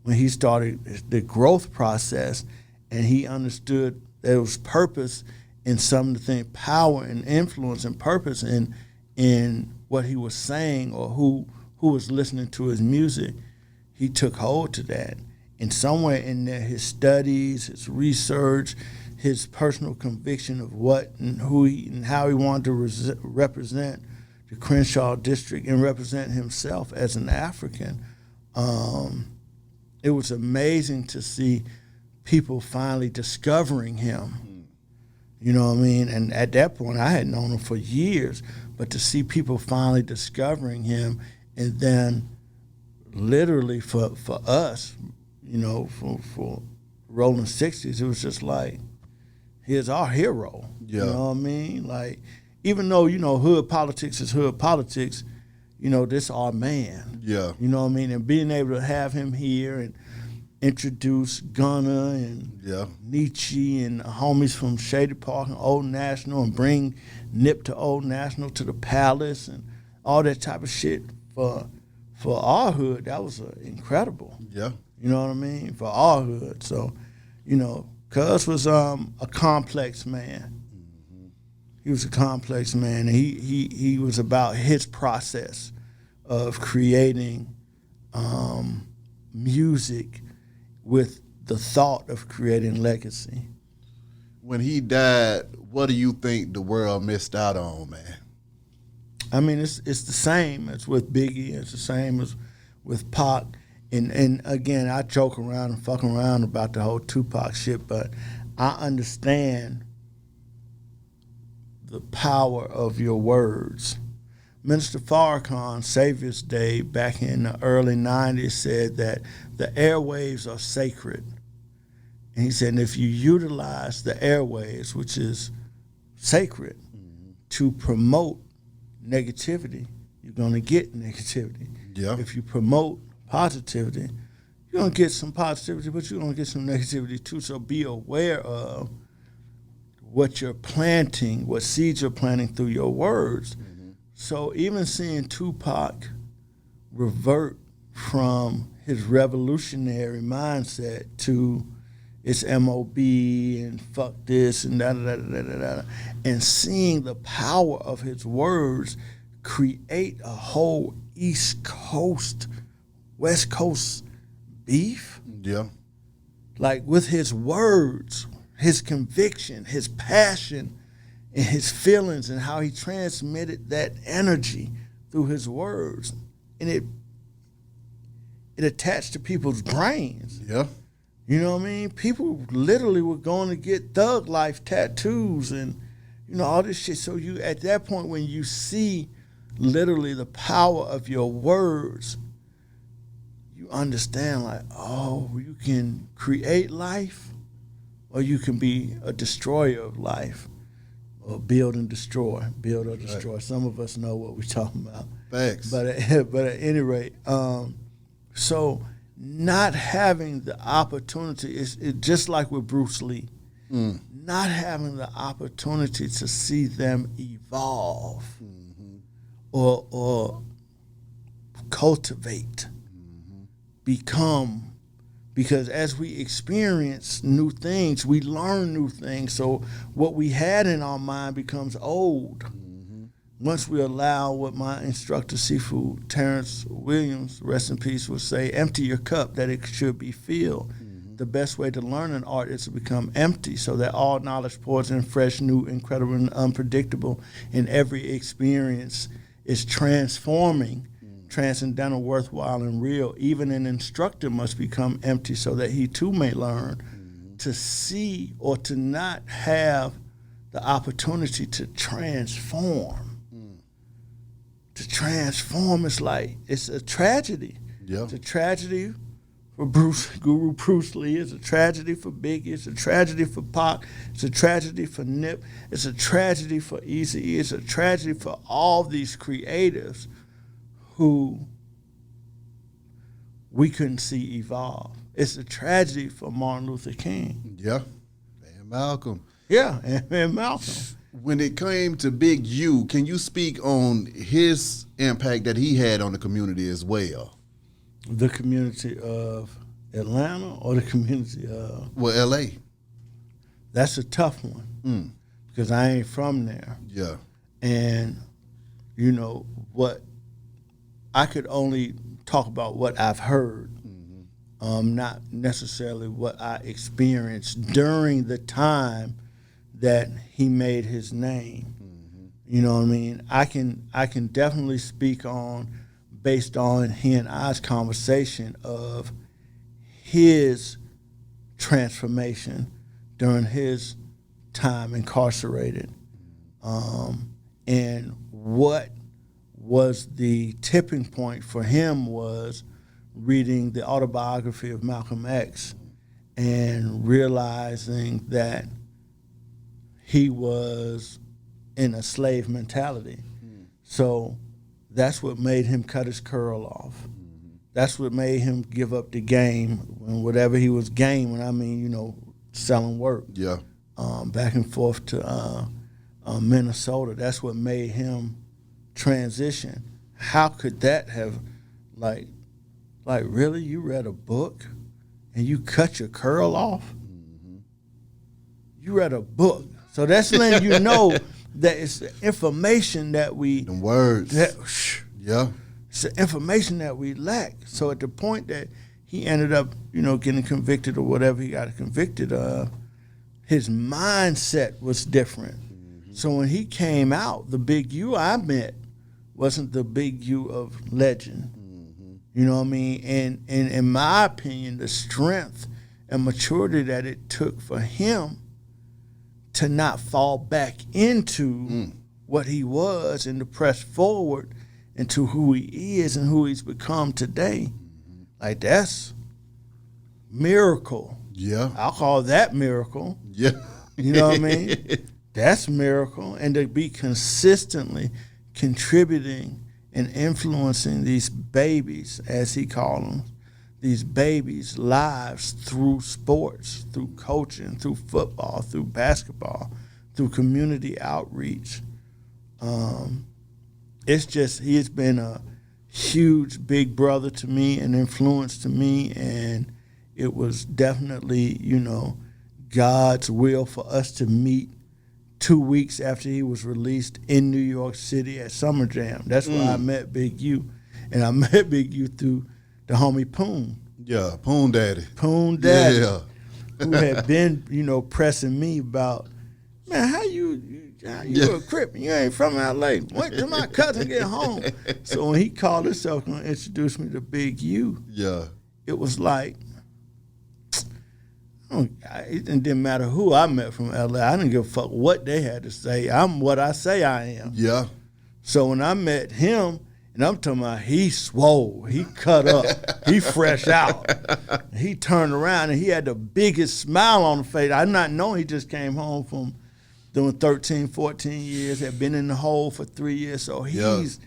when he started the growth process and he understood there was purpose in some of the things, power and influence and purpose in what he was saying or who was listening to his music, he took hold to that. And somewhere in there, his studies, his research, his personal conviction of what and who and how he wanted to represent the Crenshaw district and represent himself as an African. It was amazing to see people finally discovering him. You know what I mean? And at that point, I had known him for years, but to see people finally discovering him, and then literally for us, you know, for Rolling 60s, it was just like, here's our hero. Yeah. You know what I mean? Like, even though, you know, hood politics is hood politics, you know, this our man. Yeah. You know what I mean? And being able to have him here and introduce Gunna and Nietzsche and the homies from Shady Park and Old National and bring Nip to Old National to the Palace and all that type of shit for our hood, that was incredible. Yeah. You know what I mean? For our hood. So, you know, Cuz was a complex man. Mm-hmm. He was a complex man. And he was about his process of creating music with the thought of creating legacy. When he died, what do you think the world missed out on, man? I mean, it's the same as with Biggie. It's the same as with Pac. And again, I joke around and fuck around about the whole Tupac shit, but I understand the power of your words. Minister Farrakhan, Savior's Day, back in the early 90s, said that the airwaves are sacred. And he said, if you utilize the airwaves, which is sacred, to promote negativity, you're going to get negativity. Yeah. If you promote positivity, you're going to get some positivity, but you're going to get some negativity too. So be aware of what you're planting, what seeds you're planting through your words. Mm-hmm. So even seeing Tupac revert from his revolutionary mindset to it's MOB and fuck this and da-da-da-da-da-da, and seeing the power of his words create a whole East Coast, West Coast beef. Yeah. Like with his words, his conviction, his passion, and his feelings, and how he transmitted that energy through his words. And it attached to people's brains. Yeah. You know what I mean? People literally were going to get thug life tattoos and, you know, all this shit. So you, at that point, when you see literally the power of your words, you understand, like, oh, you can create life or you can be a destroyer of life, or build and destroy, build or destroy. Right. Some of us know what we're talking about. Thanks. But at any rate, so not having the opportunity, is just like with Bruce Lee, not having the opportunity to see them evolve or cultivate, become, because as we experience new things, we learn new things. So what we had in our mind becomes old. Once we allow what my instructor, Seafood Terrence Williams, rest in peace, would say, empty your cup that it should be filled. The best way to learn an art is to become empty, so that all knowledge pours in fresh, new, incredible, and unpredictable. And every experience is transforming, transcendental, worthwhile, and real. Even an instructor must become empty so that he too may learn. To see or to not have the opportunity to transform. To transform is like, it's a tragedy. Yeah. It's a tragedy for Guru Bruce Lee. It's a tragedy for Biggie. It's a tragedy for Pac. It's a tragedy for Nip. It's a tragedy for Eazy-E. It's a tragedy for all these creatives who we couldn't see evolve. It's a tragedy for Martin Luther King. Yeah, and Malcolm. Yeah, and Malcolm. When it came to Big U, can you speak on his impact that he had on the community as well? The community of Atlanta or the community of... Well, L.A. That's a tough one because I ain't from there. Yeah. And, you know, what I could only talk about what I've heard, not necessarily what I experienced during the time that he made his name. You know what I mean? I can definitely speak on, based on he and I's conversation, of his transformation during his time incarcerated, and what was the tipping point for him was reading the autobiography of Malcolm X and realizing that he was in a slave mentality. So that's what made him cut his curl off. That's what made him give up the game, and whatever he was gaming, I mean, you know, selling work. Yeah. Back and forth to Minnesota. That's what made him transition. How could that have, like really, you read a book and you cut your curl off? You read a book. So that's letting you know that it's the information that we... The words. Yeah. It's the information that we lack. So at the point that he ended up, you know, getting convicted or whatever he got convicted of, his mindset was different. So when he came out, the Big U I met wasn't the Big U of legend. You know what I mean? And in my opinion, the strength and maturity that it took for him to not fall back into what he was and to press forward into who he is and who he's become today. Like, that's miracle. Yeah. I'll call that miracle. Yeah. You know what I mean? That's miracle. And to be consistently contributing and influencing these babies, as he called them, these babies' lives through sports, through coaching, through football, through basketball, through community outreach. It's just, he's been a huge big brother to me, an influence to me, and it was definitely, you know, God's will for us to meet 2 weeks after he was released in New York City at Summer Jam. That's where I met Big U. And I met Big U through the homie Poon. Yeah, Poon Daddy. Poon Daddy. Yeah. Who had been, you know, pressing me about, man, how you a Crip? You ain't from L.A. Wait till my cousin get home. So when he called himself and introduced me to Big U, Yeah. it was like, it didn't matter who I met from L.A. I didn't give a fuck what they had to say. I'm what I say I am. Yeah. So when I met him, and I'm talking about he swole, he cut up, he fresh out. He turned around and he had the biggest smile on the face. I did not know he just came home from doing 13, 14 years, had been in the hole for 3 years. So he's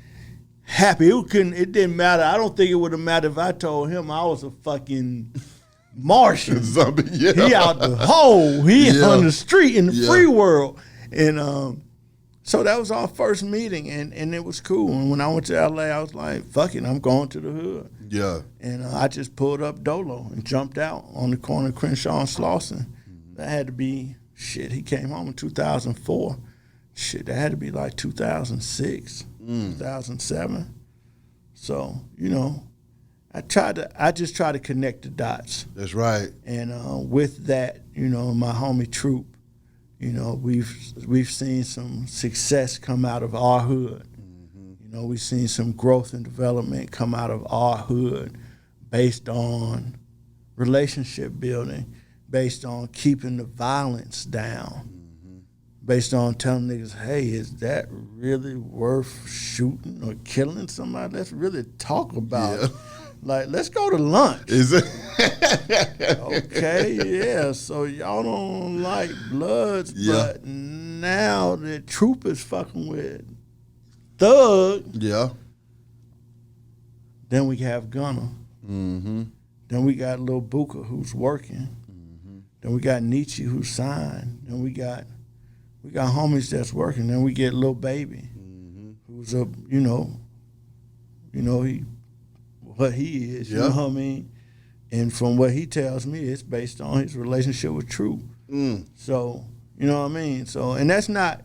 happy. It didn't matter. I don't think it would have mattered if I told him I was a fucking Martian. Zombie, yeah. He out the hole. He on the street in the free world. And so that was our first meeting, and it was cool. And when I went to L.A., I was like, fuck it, I'm going to the hood. Yeah. And I just pulled up Dolo and jumped out on the corner of Crenshaw and Slauson. That had to be, he came home in 2004. That had to be like 2006, 2007. So, you know, I just try to connect the dots. That's right. And with that, you know, my homie Troop, you know, we've seen some success come out of our hood. You know, we've seen some growth and development come out of our hood based on relationship building, based on keeping the violence down, based on telling niggas, hey, is that really worth shooting or killing somebody? Let's really talk about Like, let's go to lunch. Is it? Okay, yeah. So y'all don't like Bloods, but now the Troop is fucking with Thug. Yeah. Then we have Gunna. Mm-hmm. Then we got Lil Booker who's working. Mm-hmm. Then we got Nietzsche who's signed. Then we got homies that's working. Then we get Lil Baby, who's a what he is. You know what I mean? And from what he tells me, it's based on his relationship with True. So, you know what I mean? So, and that's not,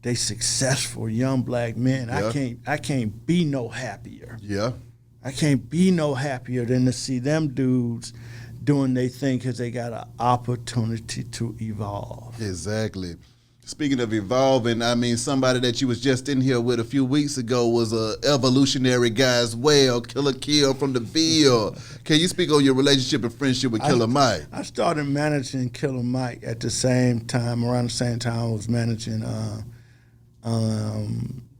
they successful young black men. Yeah. I can't be no happier. Yeah. I can't be no happier than to see them dudes doing their thing because they got an opportunity to evolve. Exactly. Speaking of evolving, I mean, somebody that you was just in here with a few weeks ago was a evolutionary guy as well, Killer Kill from the Ville. Can you speak on your relationship and friendship with Killer Mike? I started managing Killer Mike at the same time, around the same time I was managing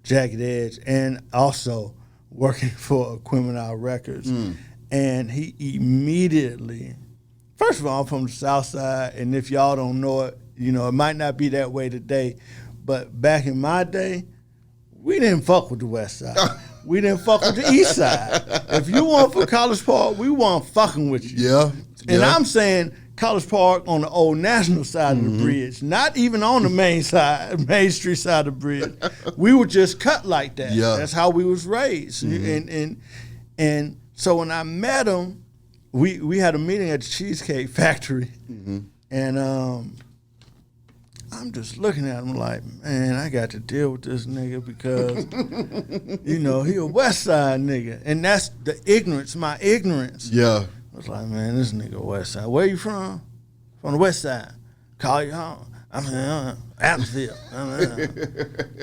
Jagged Edge and also working for Criminal Records. And he immediately, first of all, I'm from the South Side, and if y'all don't know it, it might not be that way today, but back in my day, we didn't fuck with the West Side. We didn't fuck with the East Side. If you want for College Park, we weren't fucking with you. Yeah. And I'm saying College Park on the old National side of the bridge, not even on the Main Street side of the bridge. We were just cut like that. Yeah. That's how we was raised. And so when I met him, we had a meeting at the Cheesecake Factory, and I'm just looking at him like, man, I got to deal with this nigga because, he a West Side nigga. And that's the ignorance, my ignorance. Yeah. I was like, man, this nigga West Side. Where you from? From the West Side. Call you home. I'm from Atmosphere.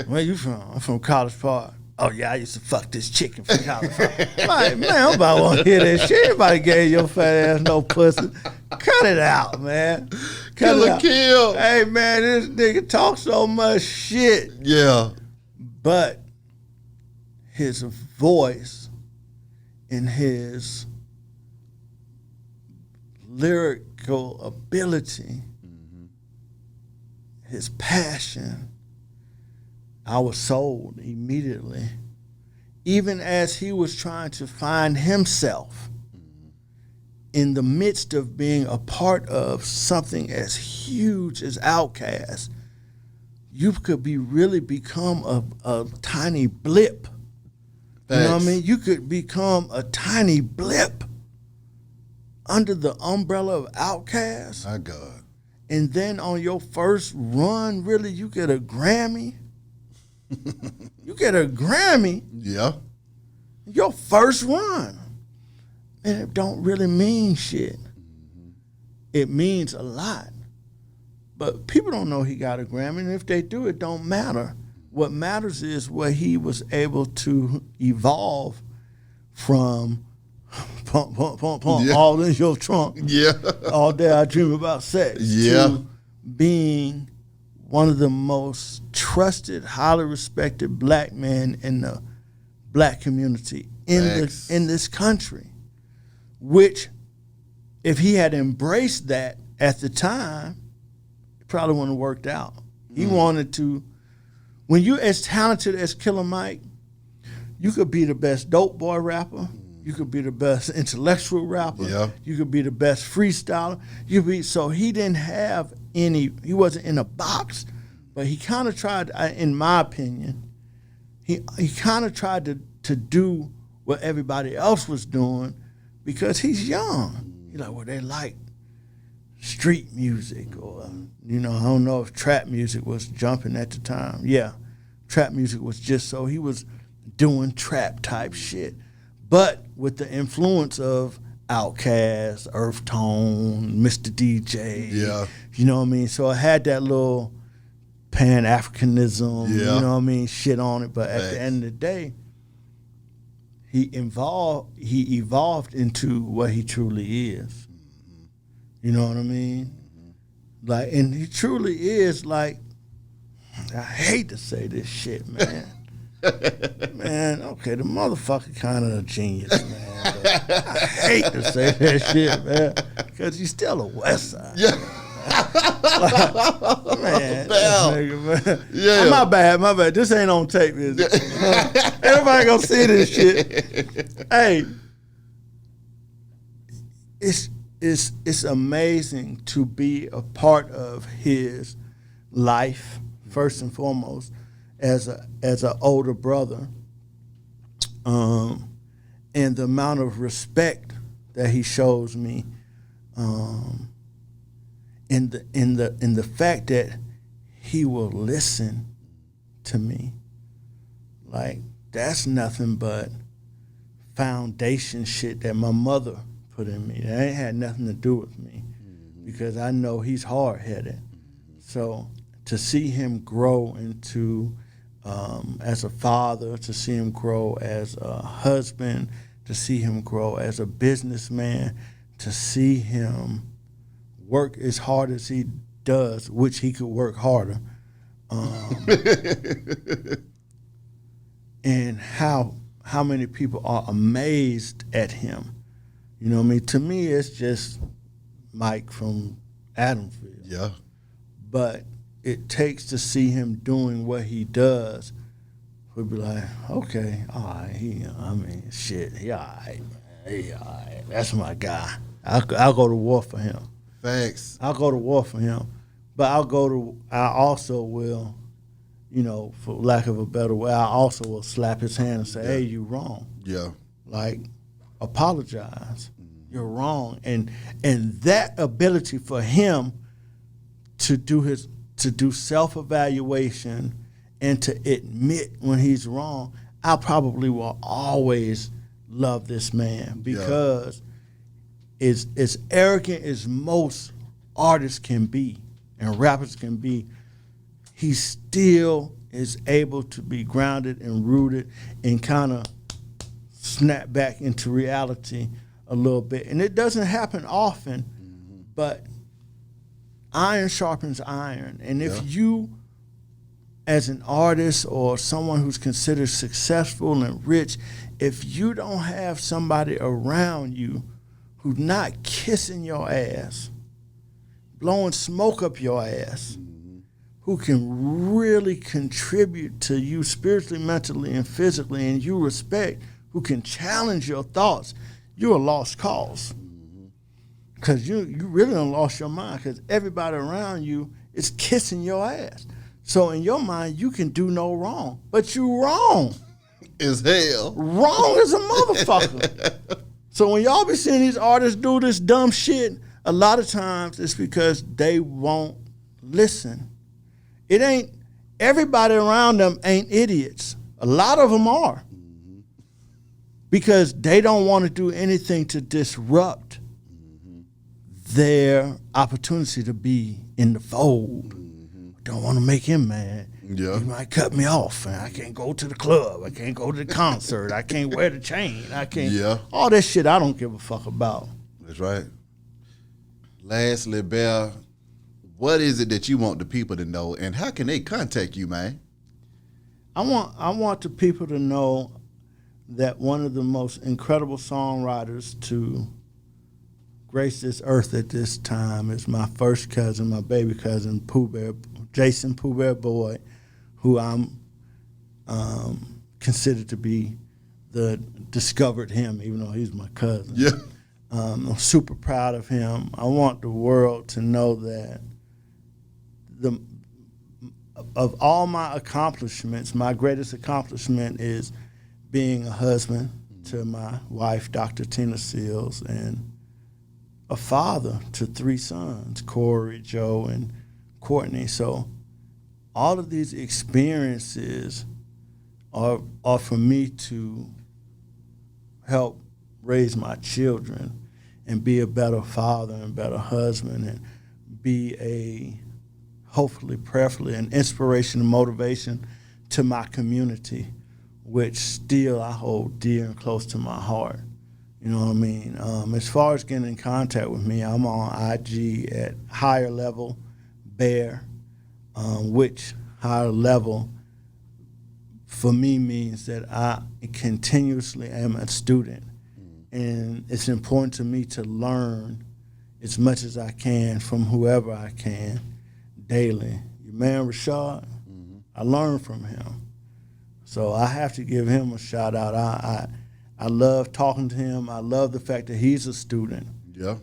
Where you from? I'm from College Park. Oh, yeah, I used to fuck this chicken from College Park. Like, man, nobody want to hear that shit. Everybody gave your fat ass no pussy. Cut it out, man. Killer Kill. Hey, man, this nigga talk so much shit. Yeah. But his voice and his lyrical ability, his passion, I was sold immediately. Even as he was trying to find himself in the midst of being a part of something as huge as Outkast, you could really become a tiny blip. Thanks. You know what I mean? You could become a tiny blip under the umbrella of Outkast. My God. And then on your first run, really, you get a Grammy. You get a Grammy. Yeah. Your first run. And it don't really mean shit. It means a lot. But people don't know he got a Grammy, and if they do, it don't matter. What matters is what he was able to evolve from pump, all in your trunk. Yeah. All day I dream about sex. Yeah. To being one of the most trusted, highly respected black men in the black community in this country. Which, if he had embraced that at the time, it probably wouldn't have worked out. He wanted to. When you're as talented as Killer Mike, you could be the best dope boy rapper. You could be the best intellectual rapper. Yeah. You could be the best freestyler. So he didn't have any. He wasn't in a box, but he kind of tried. In my opinion, he kind of tried to do what everybody else was doing because he's young. He's like, well, they like street music, or I don't know if trap music was jumping at the time. Yeah, trap music was just so he was doing trap type shit. But with the influence of Outkast, Earth Tone, Mr. DJ, yeah, you know what I mean? So it had that little Pan-Africanism, you know what I mean, shit on it. But at the end of the day, he evolved into what he truly is. You know what I mean? Like, and he truly is like, I hate to say this shit, man. Man, okay, the motherfucker kind of a genius, man. But I hate to say that shit, man, because he's still a West Side. Yeah. Man, Damn. nigga, man. Yeah. My bad. This ain't on tape, is it? Everybody gonna see this shit. Hey, it's amazing to be a part of his life, first and foremost, as an older brother, and the amount of respect that he shows me, in the fact that he will listen to me. Like, that's nothing but foundation shit that my mother put in me. That ain't had nothing to do with me, because I know he's hard-headed. So to see him grow into, as a father, to see him grow as a husband, to see him grow as a businessman, to see him work as hard as he does, which he could work harder, and how many people are amazed at him. You know what I mean? To me, it's just Mike from Adamsville. Yeah. But it takes to see him doing what he does. We'd be like, okay, all right, he all right, man. He all right. That's my guy. I'll go to war for him. Thanks. I'll go to war for him. But I also will, for lack of a better way, I also will slap his hand and say, hey, you wrong. Yeah. Like, apologize. You're wrong. And that ability for him to do self-evaluation and to admit when he's wrong, I probably will always love this man, because as arrogant as most artists can be and rappers can be, he still is able to be grounded and rooted and kind of snap back into reality a little bit. And it doesn't happen often, but iron sharpens iron. And if you, as an artist or someone who's considered successful and rich, if you don't have somebody around you who's not kissing your ass, blowing smoke up your ass, who can really contribute to you spiritually, mentally, and physically, and you respect, who can challenge your thoughts, you're a lost cause. Because you really done lost your mind, because everybody around you is kissing your ass. So in your mind, you can do no wrong. But you wrong. As hell. Wrong as a motherfucker. So when y'all be seeing these artists do this dumb shit, a lot of times it's because they won't listen. It ain't, everybody around them ain't idiots. A lot of them are. Because they don't want to do anything to disrupt their opportunity to be in the fold. Don't want to make him mad. Yeah. He might cut me off, and I can't go to the club. I can't go to the concert. I can't wear the chain. I can't. Yeah. All that shit I don't give a fuck about. That's right. Lastly, Bear, what is it that you want the people to know, and how can they contact you, man? I want the people to know that one of the most incredible songwriters to grace this earth at this time is my first cousin, my baby cousin, Jason Pooh Bear Boyd, who I'm considered to be the discovered him, even though he's my cousin. Yeah. I'm super proud of him. I want the world to know that of all my accomplishments, my greatest accomplishment is being a husband to my wife, Dr. Tina Seals, and a father to 3 sons, Corey, Joe, and Courtney. So all of these experiences are for me to help raise my children and be a better father and better husband and be a, hopefully, prayerfully, an inspiration and motivation to my community, which still I hold dear and close to my heart. You know what I mean? As far as getting in contact with me, I'm on IG at Higher Level Bear, which Higher Level for me means that I continuously am a student. And it's important to me to learn as much as I can from whoever I can daily. Your man Rashad, I learn from him. So I have to give him a shout out. I love talking to him. I love the fact that he's a student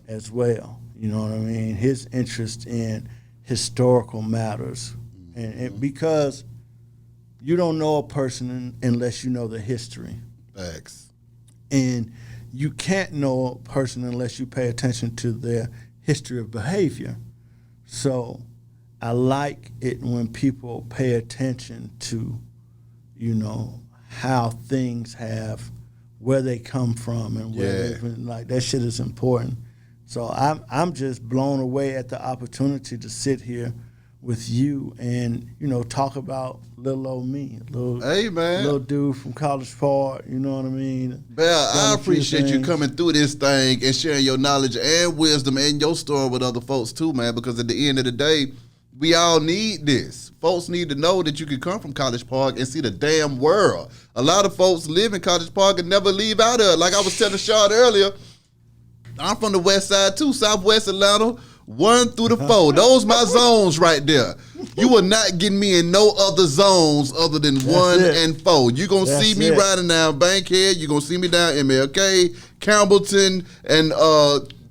as well. You know what I mean? His interest in historical matters. And because you don't know a person unless you know the history. Facts. And you can't know a person unless you pay attention to their history of behavior. So I like it when people pay attention to, you know, how things have, where they come from and where they've been. Like, that shit is important. So I'm just blown away at the opportunity to sit here with you and, you know, talk about little old me, little dude from College Park, you know what I mean? Bell, I appreciate you coming through this thing and sharing your knowledge and wisdom and your story with other folks too, man, because at the end of the day, we all need this. Folks need to know that you can come from College Park and see the damn world. A lot of folks live in College Park and never leave out of it. Like I was telling Shard earlier, I'm from the west side too, southwest Atlanta. 1 through the 4. Those my zones right there. You will not get me in no other zones other than 1 and 4. You're going to see me riding down Bankhead. You're going to see me down MLK, Campbellton, and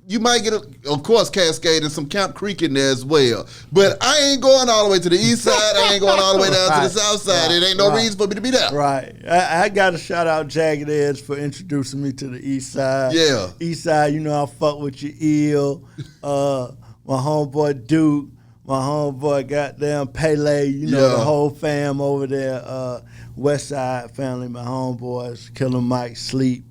you might get, of course, Cascade and some Camp Creek in there as well. But I ain't going all the way to the east side. I ain't going all the way down to the south side. It ain't no reason for me to be there. Right. I got to shout out Jagged Edge for introducing me to the east side. Yeah. East side, you know, I fuck with your eel. My homeboy Duke, my homeboy goddamn Pele, you know, the whole fam over there, West Side family, my homeboys, Killer Mike, Sleep,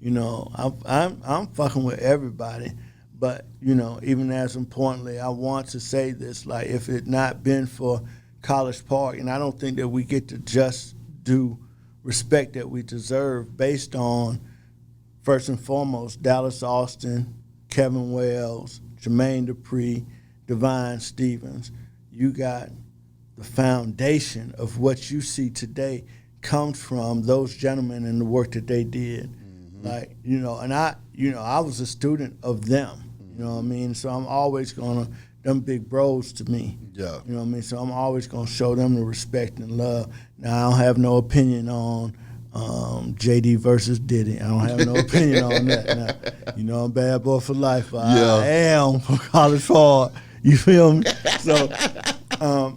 you know, I'm fucking with everybody. But, you know, even as importantly, I want to say this, like, if it not been for College Park, and I don't think that we get to just do respect that we deserve based on, first and foremost, Dallas Austin, Kevin Wells, Jermaine Dupri, Divine Stevens. You got the foundation of what you see today comes from those gentlemen and the work that they did. Like, you know, and I was a student of them. You know what I mean? So I'm always gonna, them big bros to me. Yeah. You know what I mean? So I'm always gonna show them the respect and love. Now I don't have no opinion on JD versus Diddy. I don't have no opinion on that. Now, you know, I'm bad boy for life, but I am from College Park. You feel me? So,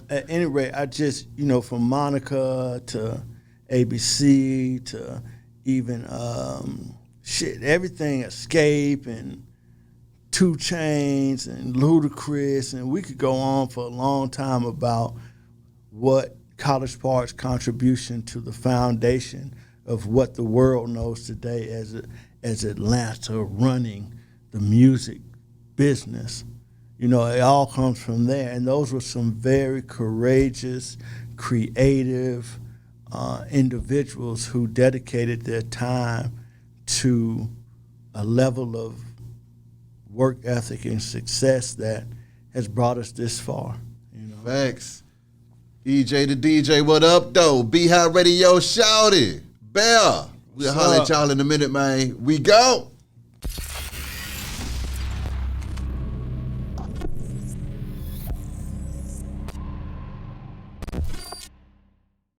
at any rate, I just, you know, from Monica to ABC to even, everything, Escape and 2 Chainz and Ludacris, and we could go on for a long time about what College Park's contribution to the foundation of what the world knows today as Atlanta running the music business. You know, it all comes from there. And those were some very courageous, creative individuals who dedicated their time to a level of work ethic and success that has brought us this far. You know? Facts. EJ the DJ, what up, though? Beehive Radio, shout it. Bell. We'll holler at y'all in a minute, man. We go.